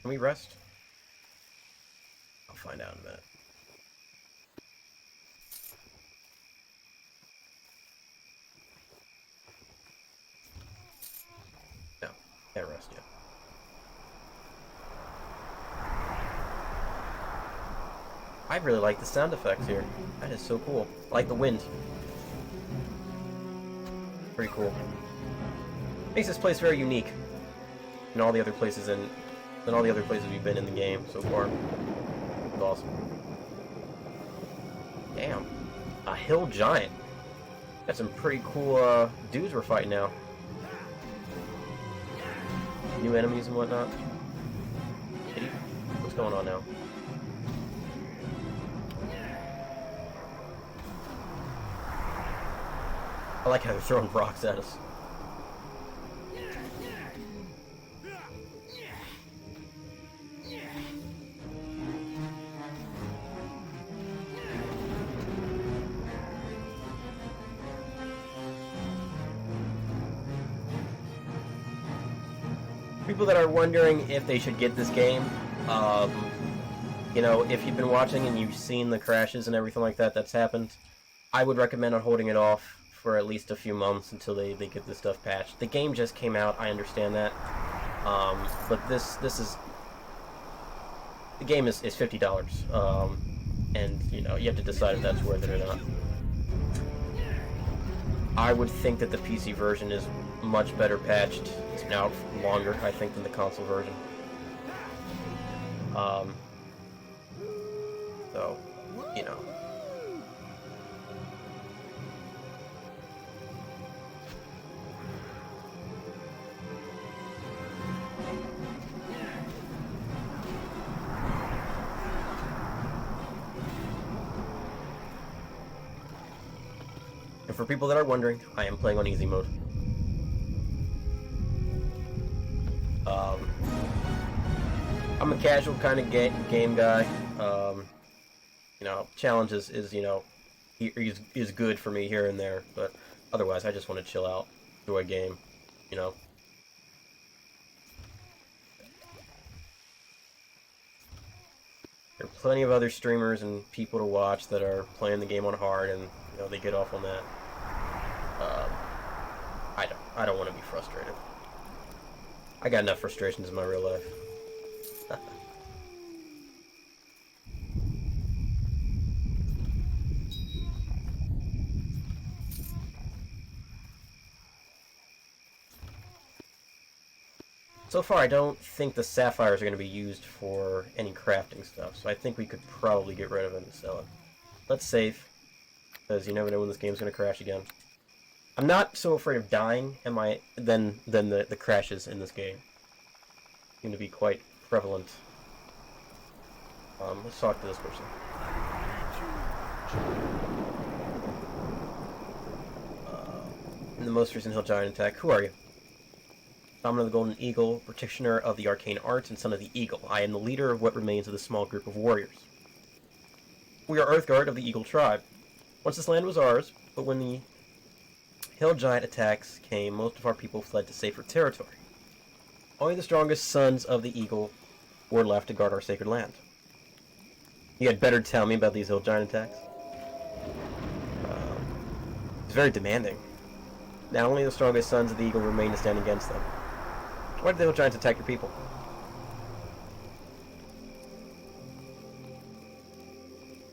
Can we rest? I'll find out in a minute. No, can't rest yet. I really like the sound effects here. That is so cool. I like the wind. Pretty cool. Makes this place very unique. And all the other places we've been in the game so far. It's awesome. Damn. A hill giant. Got some pretty cool dudes we're fighting now. New enemies and whatnot. What's going on now? I like how they're throwing rocks at us. People that are wondering if they should get this game, you know, if you've been watching and you've seen the crashes and everything like that that's happened, I would recommend on holding it off for at least a few months until they get this stuff patched. The game just came out, I understand that, but this is the game is $50, and you know you have to decide if that's worth it or not. I would think that the PC version is much better patched. It's been out longer, I think, than the console version. So, you know. And for people that are wondering, I am playing on easy mode. I'm a casual kind of game guy. You know, challenges is you know, is good for me here and there, but otherwise I just want to chill out, enjoy a game, you know. There are plenty of other streamers and people to watch that are playing the game on hard, and you know they get off on that. I don't want to be frustrated. I got enough frustrations in my real life. So far, I don't think the sapphires are going to be used for any crafting stuff, so I think we could probably get rid of it and sell it. Let's save, because you never know when this game's going to crash again. I'm not so afraid of dying than the crashes in this game. Seem to be quite prevalent. Let's talk to this person. In the most recent Hill Giant attack, who are you? Shaman of the Golden Eagle, practitioner of the arcane arts, and son of the Eagle. I am the leader of what remains of this small group of warriors. We are Earthguard of the Eagle tribe. Once this land was ours, but when the Hill Giant attacks came, most of our people fled to safer territory. Only the strongest sons of the Eagle were left to guard our sacred land. You had better tell me about these Hill Giant attacks. It's very demanding. Now only the strongest sons of the Eagle remain to stand against them. Why did the Hill Giants attack your people?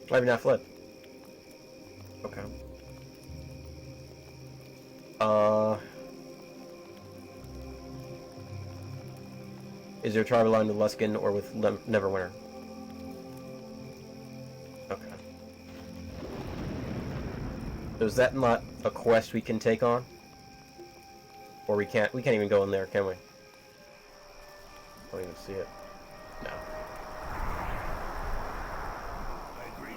Why have you not fled? Okay. Is your tribe aligned with Luskin or with Neverwinter? Okay. So is that not a quest we can take on? Or we can't even go in there, can we? Don't even see it. No. I agree.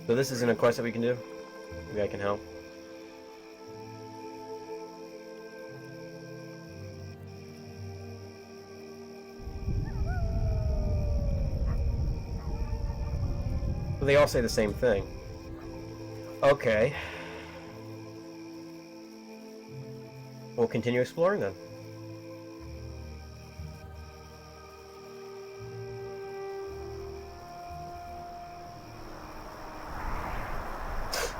So this isn't a quest that we can do? Maybe I can help. Well, they all say the same thing. Okay. We'll continue exploring then.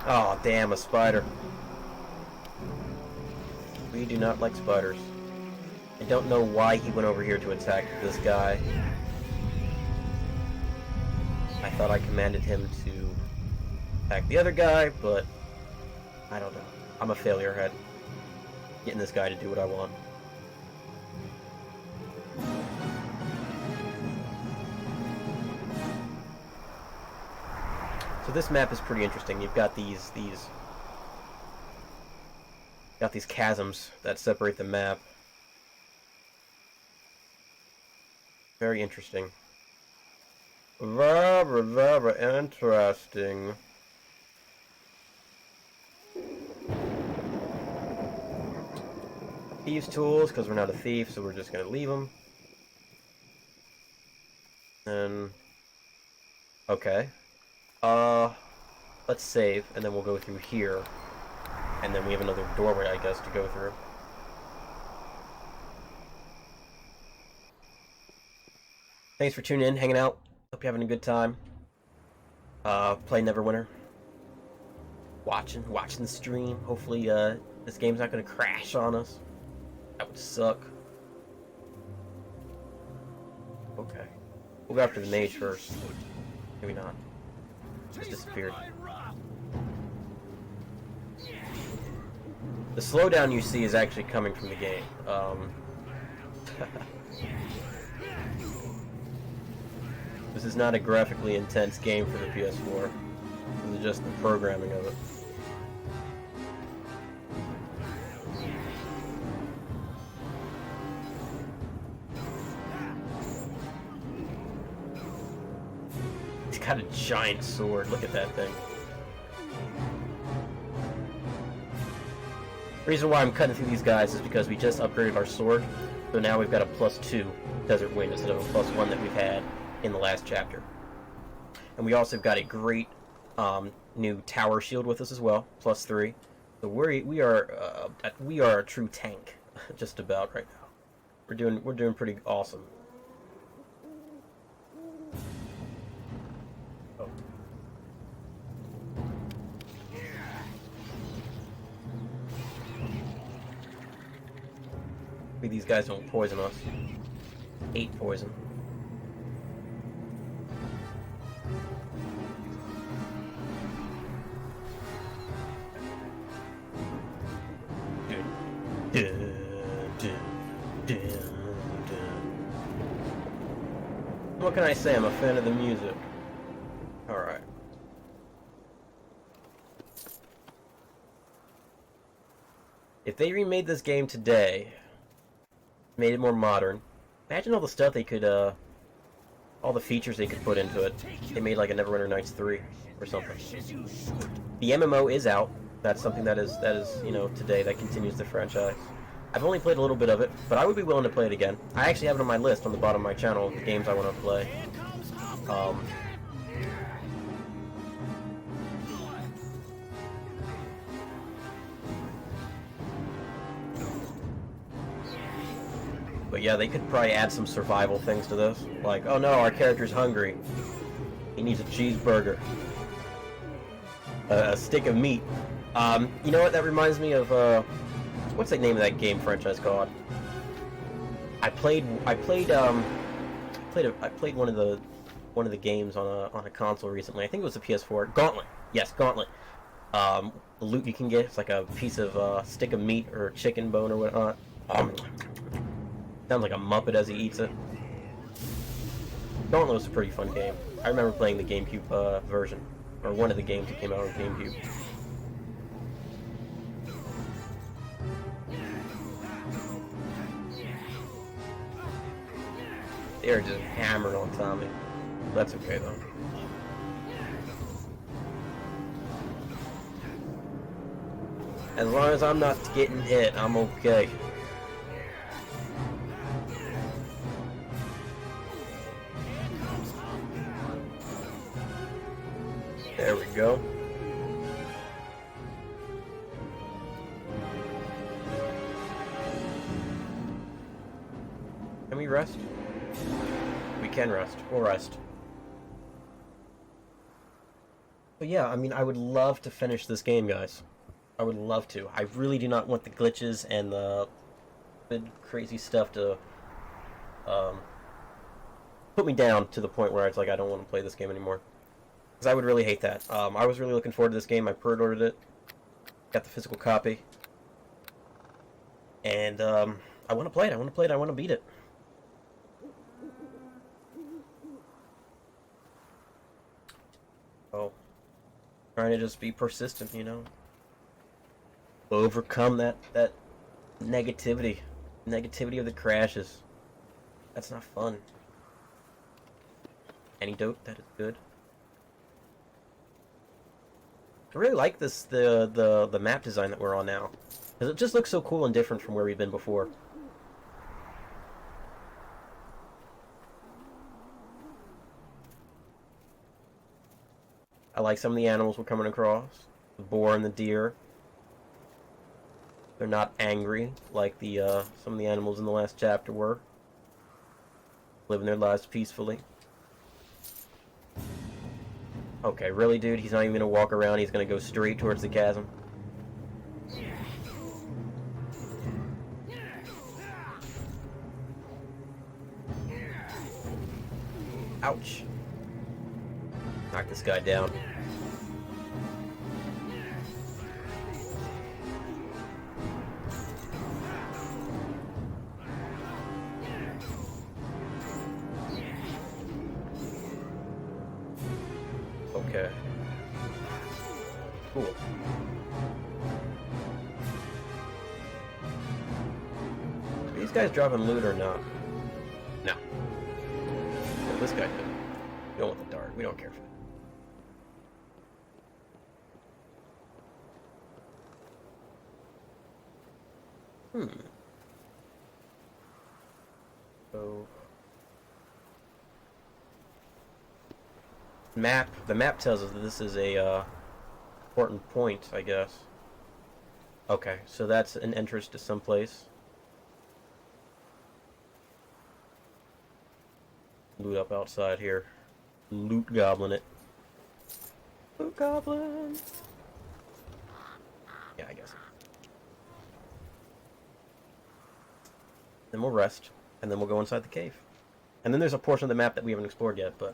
Oh, damn, a spider. We do not like spiders. I don't know why he went over here to attack this guy. I thought I commanded him to attack the other guy, but I don't know. I'm a failure at getting this guy to do what I want. So this map is pretty interesting. You've got these chasms that separate the map. Very interesting. Very interesting. Thieves' tools, because we're not a thief, so we're just gonna leave them. And okay. Let's save, and then we'll go through here. And then we have another doorway, I guess, to go through. Thanks for tuning in, hanging out. Hope you're having a good time. Play Neverwinter. Watching the stream. Hopefully, This game's not gonna crash on us. That would suck. Okay. We'll go after the mage first. Maybe not. Just disappeared. The slowdown you see is actually coming from the game. This is not a graphically intense game for the PS4. This is just the programming of it. He's got a giant sword. Look at that thing. The reason why I'm cutting through these guys is because we just upgraded our sword, so now we've got a +2 Desert Wind instead of a +1 that we've had in the last chapter. And we also got a great new tower shield with us as well, +3. So we are a true tank, just about right now. We're doing pretty awesome. Oh. Maybe these guys don't poison us. 8 poison. What can I say? I'm a fan of the music. Alright. If they remade this game today, made it more modern, imagine all the stuff they could, all the features they could put into it. They made like a Neverwinter Nights 3 or something. The MMO is out. That's something that is, you know, today, that continues the franchise. I've only played a little bit of it, but I would be willing to play it again. I actually have it on my list on the bottom of my channel, the games I want to play. But yeah, they could probably add some survival things to this. Like, oh no, our character's hungry. He needs a cheeseburger. A stick of meat. You know what? That reminds me of what's the name of that game franchise called? I played one of the games on a console recently. I think it was the PS4. Gauntlet. Yes, Gauntlet. The loot you can get, it's like a piece of stick of meat or chicken bone or whatnot. Sounds like a Muppet as he eats it. Gauntlet was a pretty fun game. I remember playing the GameCube version, or one of the games that came out on GameCube. They're just hammered on Tommy. That's okay though. As long as I'm not getting hit, I'm okay. There we go. Can we rest? We can rest. We'll rest. But yeah, I mean, I would love to finish this game, guys. I would love to. I really do not want the glitches and the crazy stuff to put me down to the point where it's like I don't want to play this game anymore. Because I would really hate that. I was really looking forward to this game. I pre-ordered it. Got the physical copy. And I want to play it. I want to play it. I want to beat it. Oh. Trying to just be persistent, you know. Overcome that negativity. Negativity of the crashes. That's not fun. Antidote, that is good. I really like the map design that we're on now. Because it just looks so cool and different from where we've been before. I like some of the animals we're coming across. The boar and the deer. They're not angry like the some of the animals in the last chapter were. Living their lives peacefully. Okay, really, dude? He's not even gonna walk around, he's gonna go straight towards the chasm. Ouch. Knock this guy down. Okay. Cool. Are these guys dropping loot or not? No. Well, this guy did. We don't want the dart. We don't care for that. So... The map tells us that this is a important point, I guess. Okay, so that's an entrance to someplace. Loot up outside here. Loot goblin it. Loot goblin! Yeah, I guess. Then we'll rest, and then we'll go inside the cave. And then there's a portion of the map that we haven't explored yet, but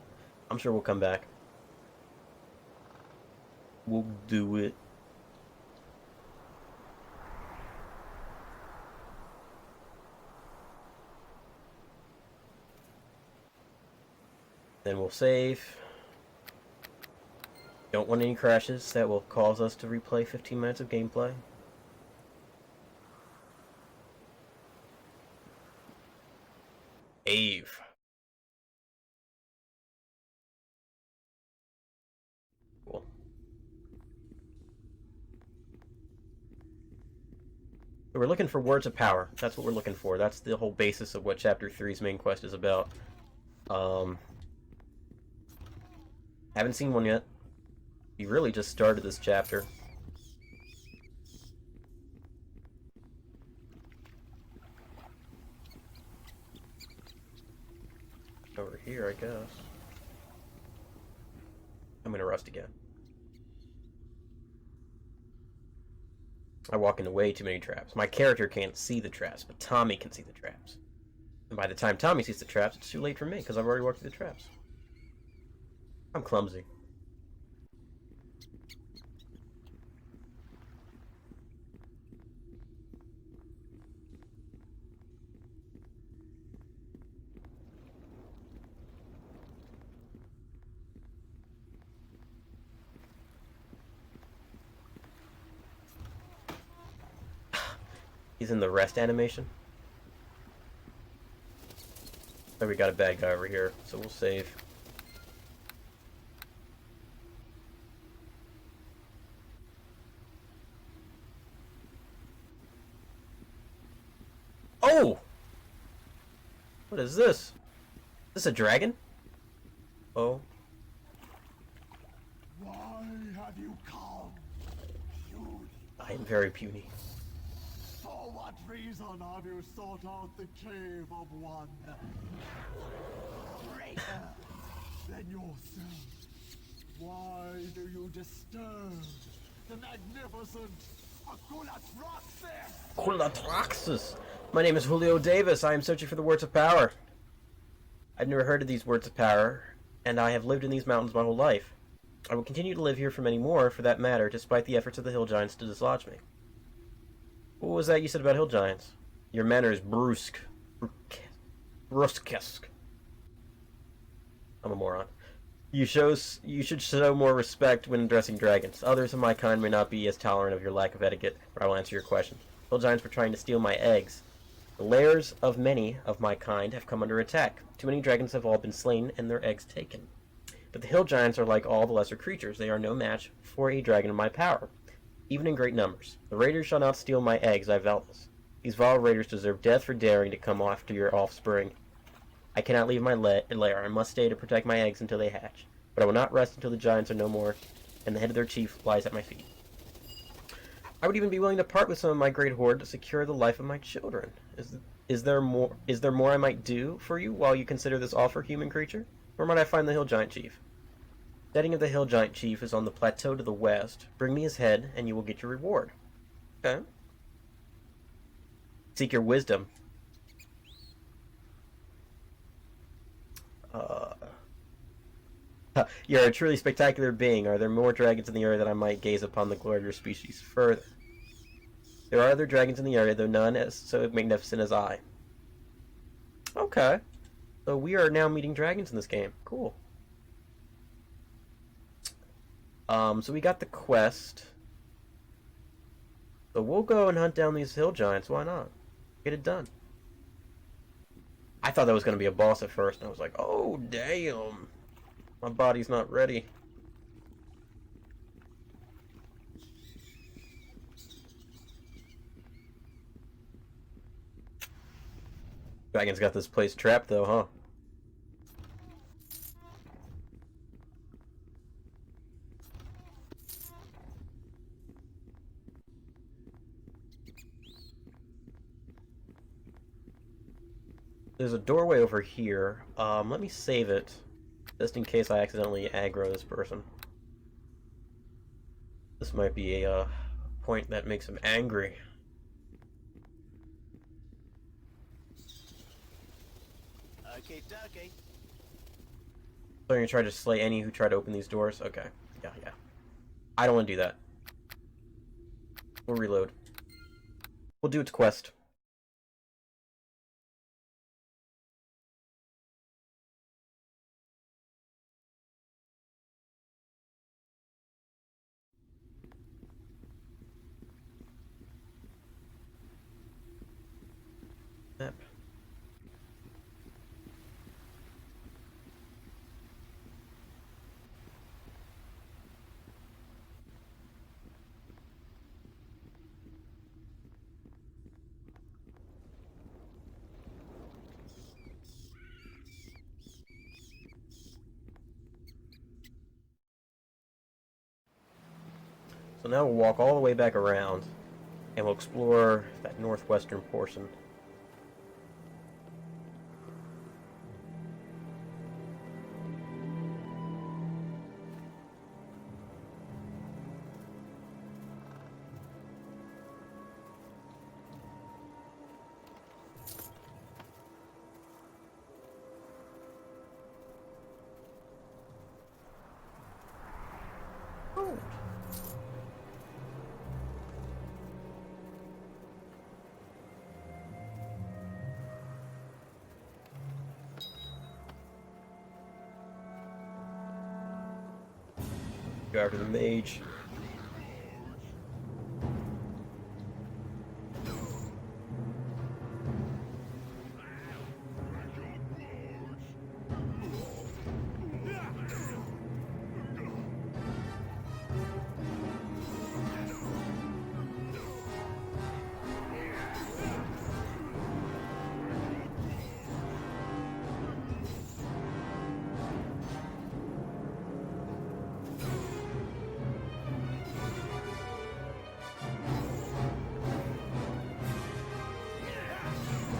I'm sure we'll come back. We'll do it. Then we'll save. Don't want any crashes that will cause us to replay 15 minutes of gameplay. Ave. Cool. So we're looking for words of power. That's what we're looking for. That's the whole basis of what Chapter 3's main quest is about. Haven't seen one yet. We really just started this chapter. Over here, I guess. I'm gonna rust again. I walk into way too many traps. My character can't see the traps, but Tommy can see the traps. And by the time Tommy sees the traps, it's too late for me, because I've already walked through the traps. I'm clumsy. He's in the rest animation. So we got a bad guy over here, so we'll save. Oh! What is this? Is this a dragon? Oh. Why have you come, puny? I am very puny. For what reason have you sought out the cave of one greater than yourself? Why do you disturb the magnificent Akulatraxis? Akulatraxis! My name is Julio Davis. I am searching for the words of power. I've never heard of these words of power, and I have lived in these mountains my whole life. I will continue to live here for many more, for that matter, despite the efforts of the hill giants to dislodge me. What was that you said about hill giants? Your manner is brusque. Brusquesque. I'm a moron. You should show more respect when addressing dragons. Others of my kind may not be as tolerant of your lack of etiquette, but I will answer your question. Hill giants were trying to steal my eggs. The lairs of many of my kind have come under attack. Too many dragons have all been slain and their eggs taken. But the hill giants are like all the lesser creatures. They are no match for a dragon of my power, even in great numbers. The raiders shall not steal my eggs, I vow this. These vile raiders deserve death for daring to come after your offspring. I cannot leave my lair. I must stay to protect my eggs until they hatch. But I will not rest until the giants are no more, and the head of their chief lies at my feet. I would even be willing to part with some of my great hoard to secure the life of my children. Is there more I might do for you while you consider this offer, human creature? Where might I find the hill giant chief? The setting of the hill giant chief is on the plateau to the west. Bring me his head, and you will get your reward. Okay. Seek your wisdom. You're a truly spectacular being. Are there more dragons in the area that I might gaze upon the glory of your species further? There are other dragons in the area, though none as so magnificent as I. Okay. So we are now meeting dragons in this game. Cool. So we got the quest. So we'll go and hunt down these hill giants. Why not? Get it done. I thought that was going to be a boss at first, and I was like, oh, damn. My body's not ready. Dragon's got this place trapped, though, huh? There's a doorway over here. Let me save it, just in case I accidentally aggro this person. This might be a point that makes him angry. Okay, dokie. So you're gonna try to slay any who try to open these doors? Okay. Yeah. I don't want to do that. We'll reload. We'll do its quest. Yep. So now we'll walk all the way back around, and we'll explore that northwestern portion. Oh. Go after the mage.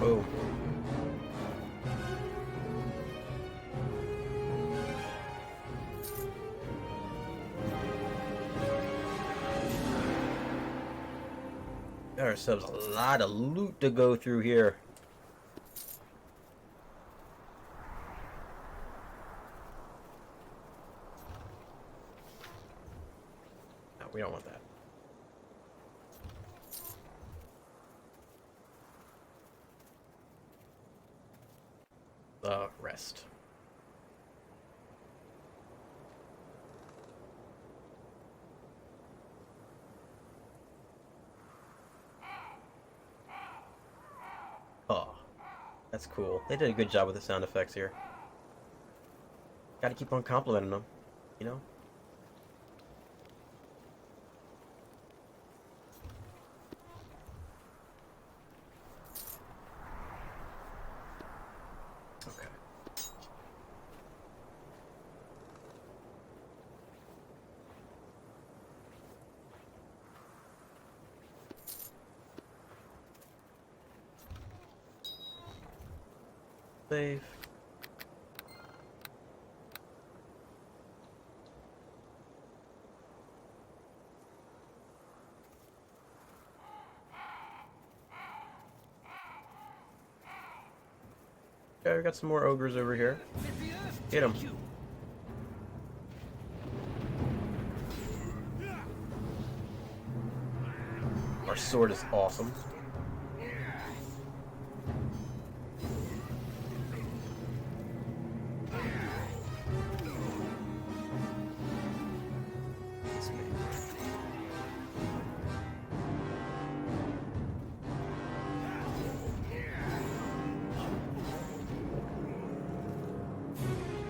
Oh. Got ourselves a lot of loot to go through here. No, we don't want that. The rest. Oh, that's cool. They did a good job with the sound effects here. Gotta keep on complimenting them, you know? Okay. Save. Okay, we got some more ogres over here. Get 'em. Our sword is awesome.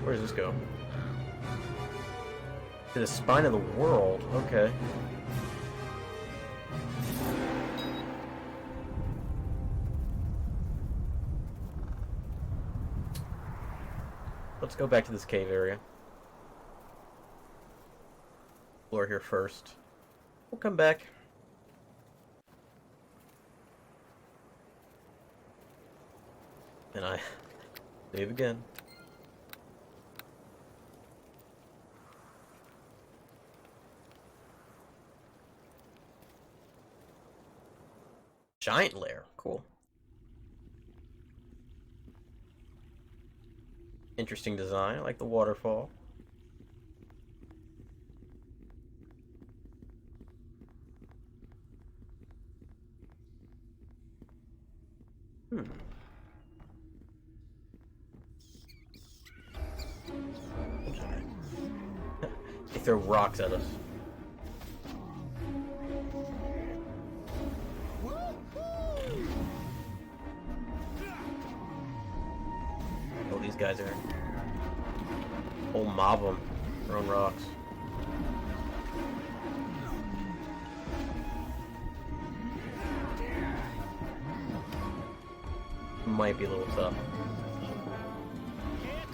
Where does this go? To the spine of the world. Okay. Let's go back to this cave area. Explore here first. We'll come back. And I save again. Giant lair. Cool. Interesting design. I like the waterfall. They throw rocks at us. Oh, these guys are... whole mob of them throwing rocks. Might be a little tough.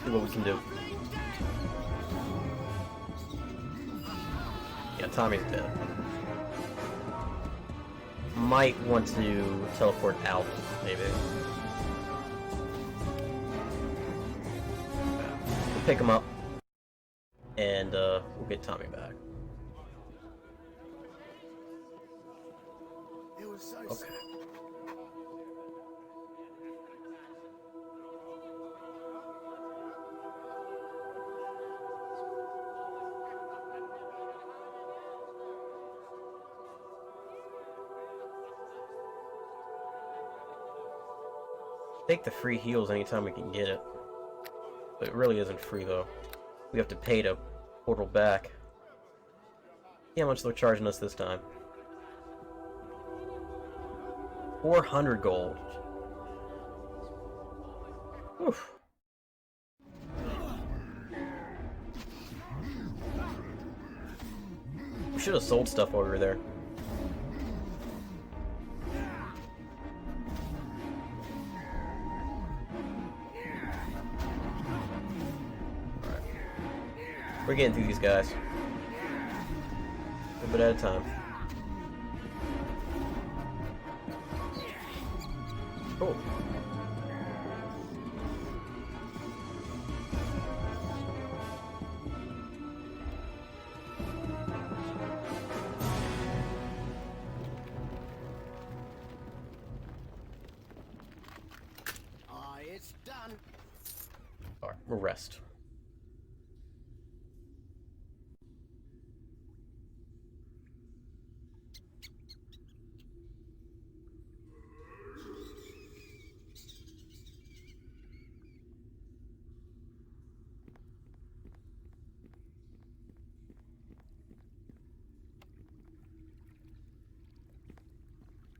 See what we can do. Yeah, Tommy's dead. Might want to teleport out, maybe. We'll pick him up, and we'll get Tommy back. Okay. Take the free heals anytime we can get it. But it really isn't free though. We have to pay to portal back. See how much they're charging us this time. 400 gold. Oof. We should have sold stuff while we were there. We're getting through these guys. A bit at a time. Cool. It's done. Alright, we'll rest.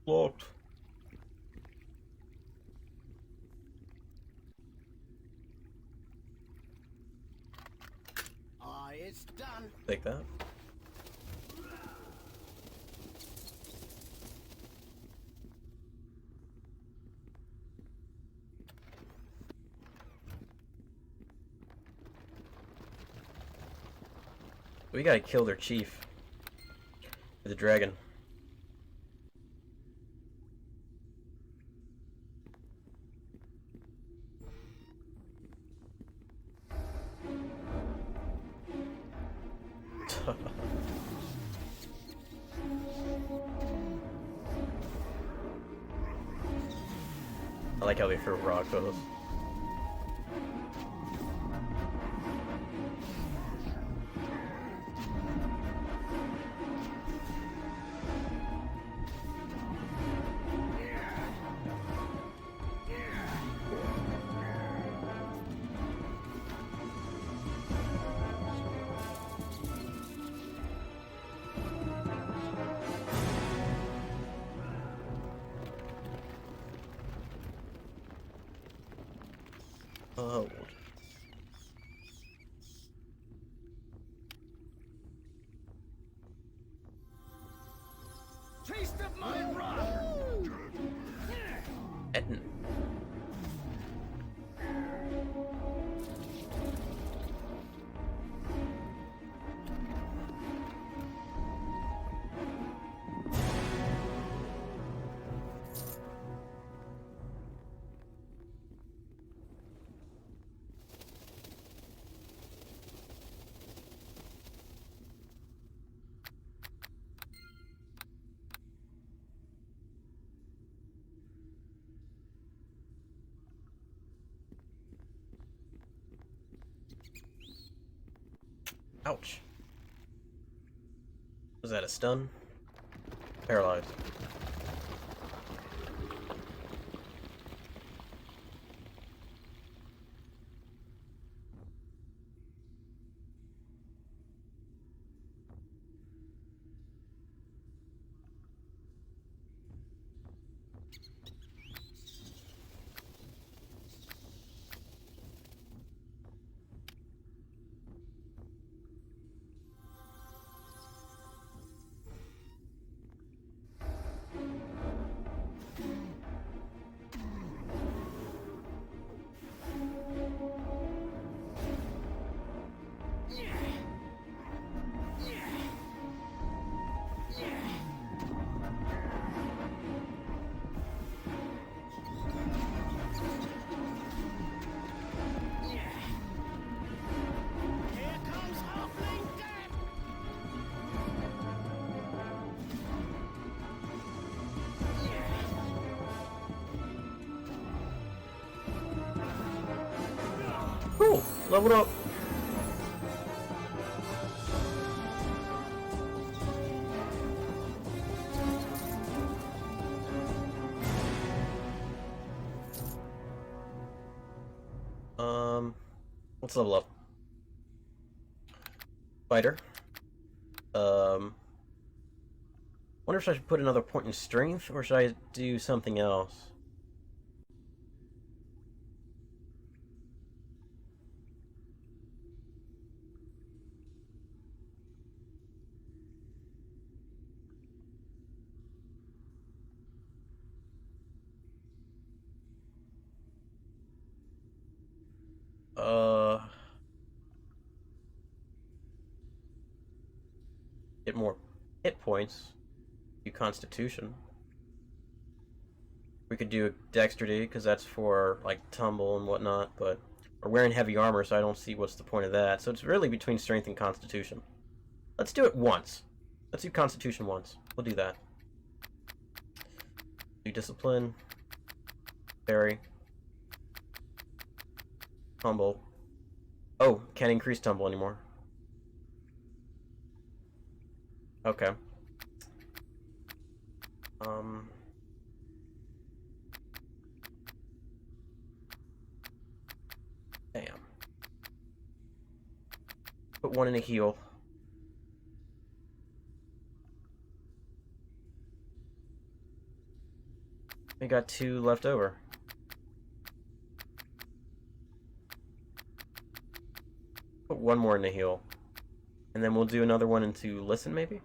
Locked. It's done. Take that. We gotta kill their chief. The dragon. I like how they throw rocks at us. Oh. Taste of my wrath! Etten. Ouch. Was that a stun? Paralyzed. Here comes Halfling Death! Cool. Leveled up. Let's level up. Fighter. Wonder if I should put another point in strength, or should I do something else? Get more hit points. Do Constitution. We could do Dexterity, because that's for, like, tumble and whatnot, but we're wearing heavy armor, so I don't see what's the point of that. So it's really between Strength and Constitution. Let's do it once. Let's do Constitution once. We'll do that. Do Discipline. Parry. Tumble. Oh, can't increase tumble anymore. Okay. Damn. Put one in a heal. We got 2 left over. Put one more in the heal. And then we'll do another one into listen, maybe?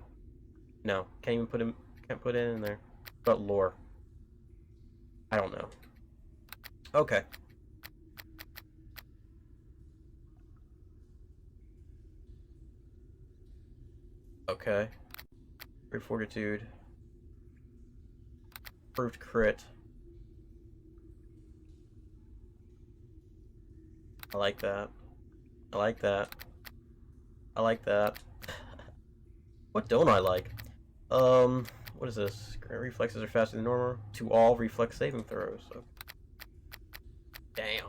No, can't even put him. Can't put it in there. But lore. I don't know. Okay. Okay. Great fortitude. Improved crit. I like that. I like that. I like that. What don't I like? What is this? Current reflexes are faster than normal to all reflex saving throws. So. Damn.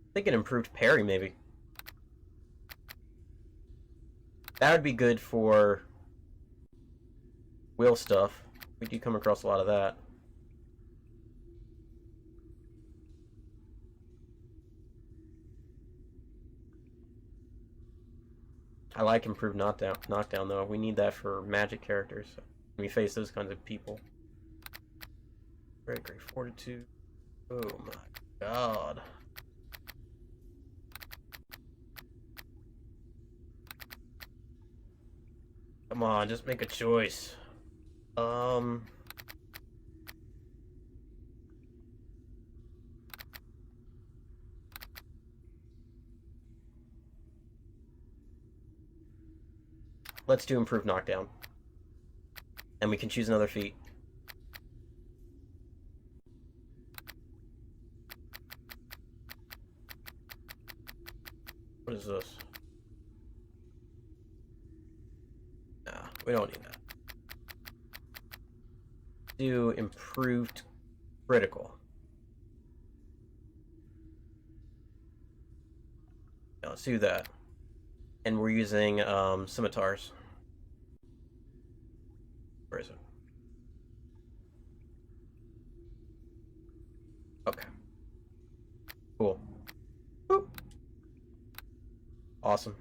I think an improved parry, maybe. That would be good for will stuff. We do come across a lot of that. I like improved knockdown though. We need that for magic characters. So when we face those kinds of people. Great fortitude. Oh my god. Come on, just make a choice. Let's do improved knockdown. And we can choose another feat. What is this? Nah, we don't need that. Do improved critical. Yeah, let's do that. And we're using scimitars. Where is it? Okay. Cool. Boop. Awesome.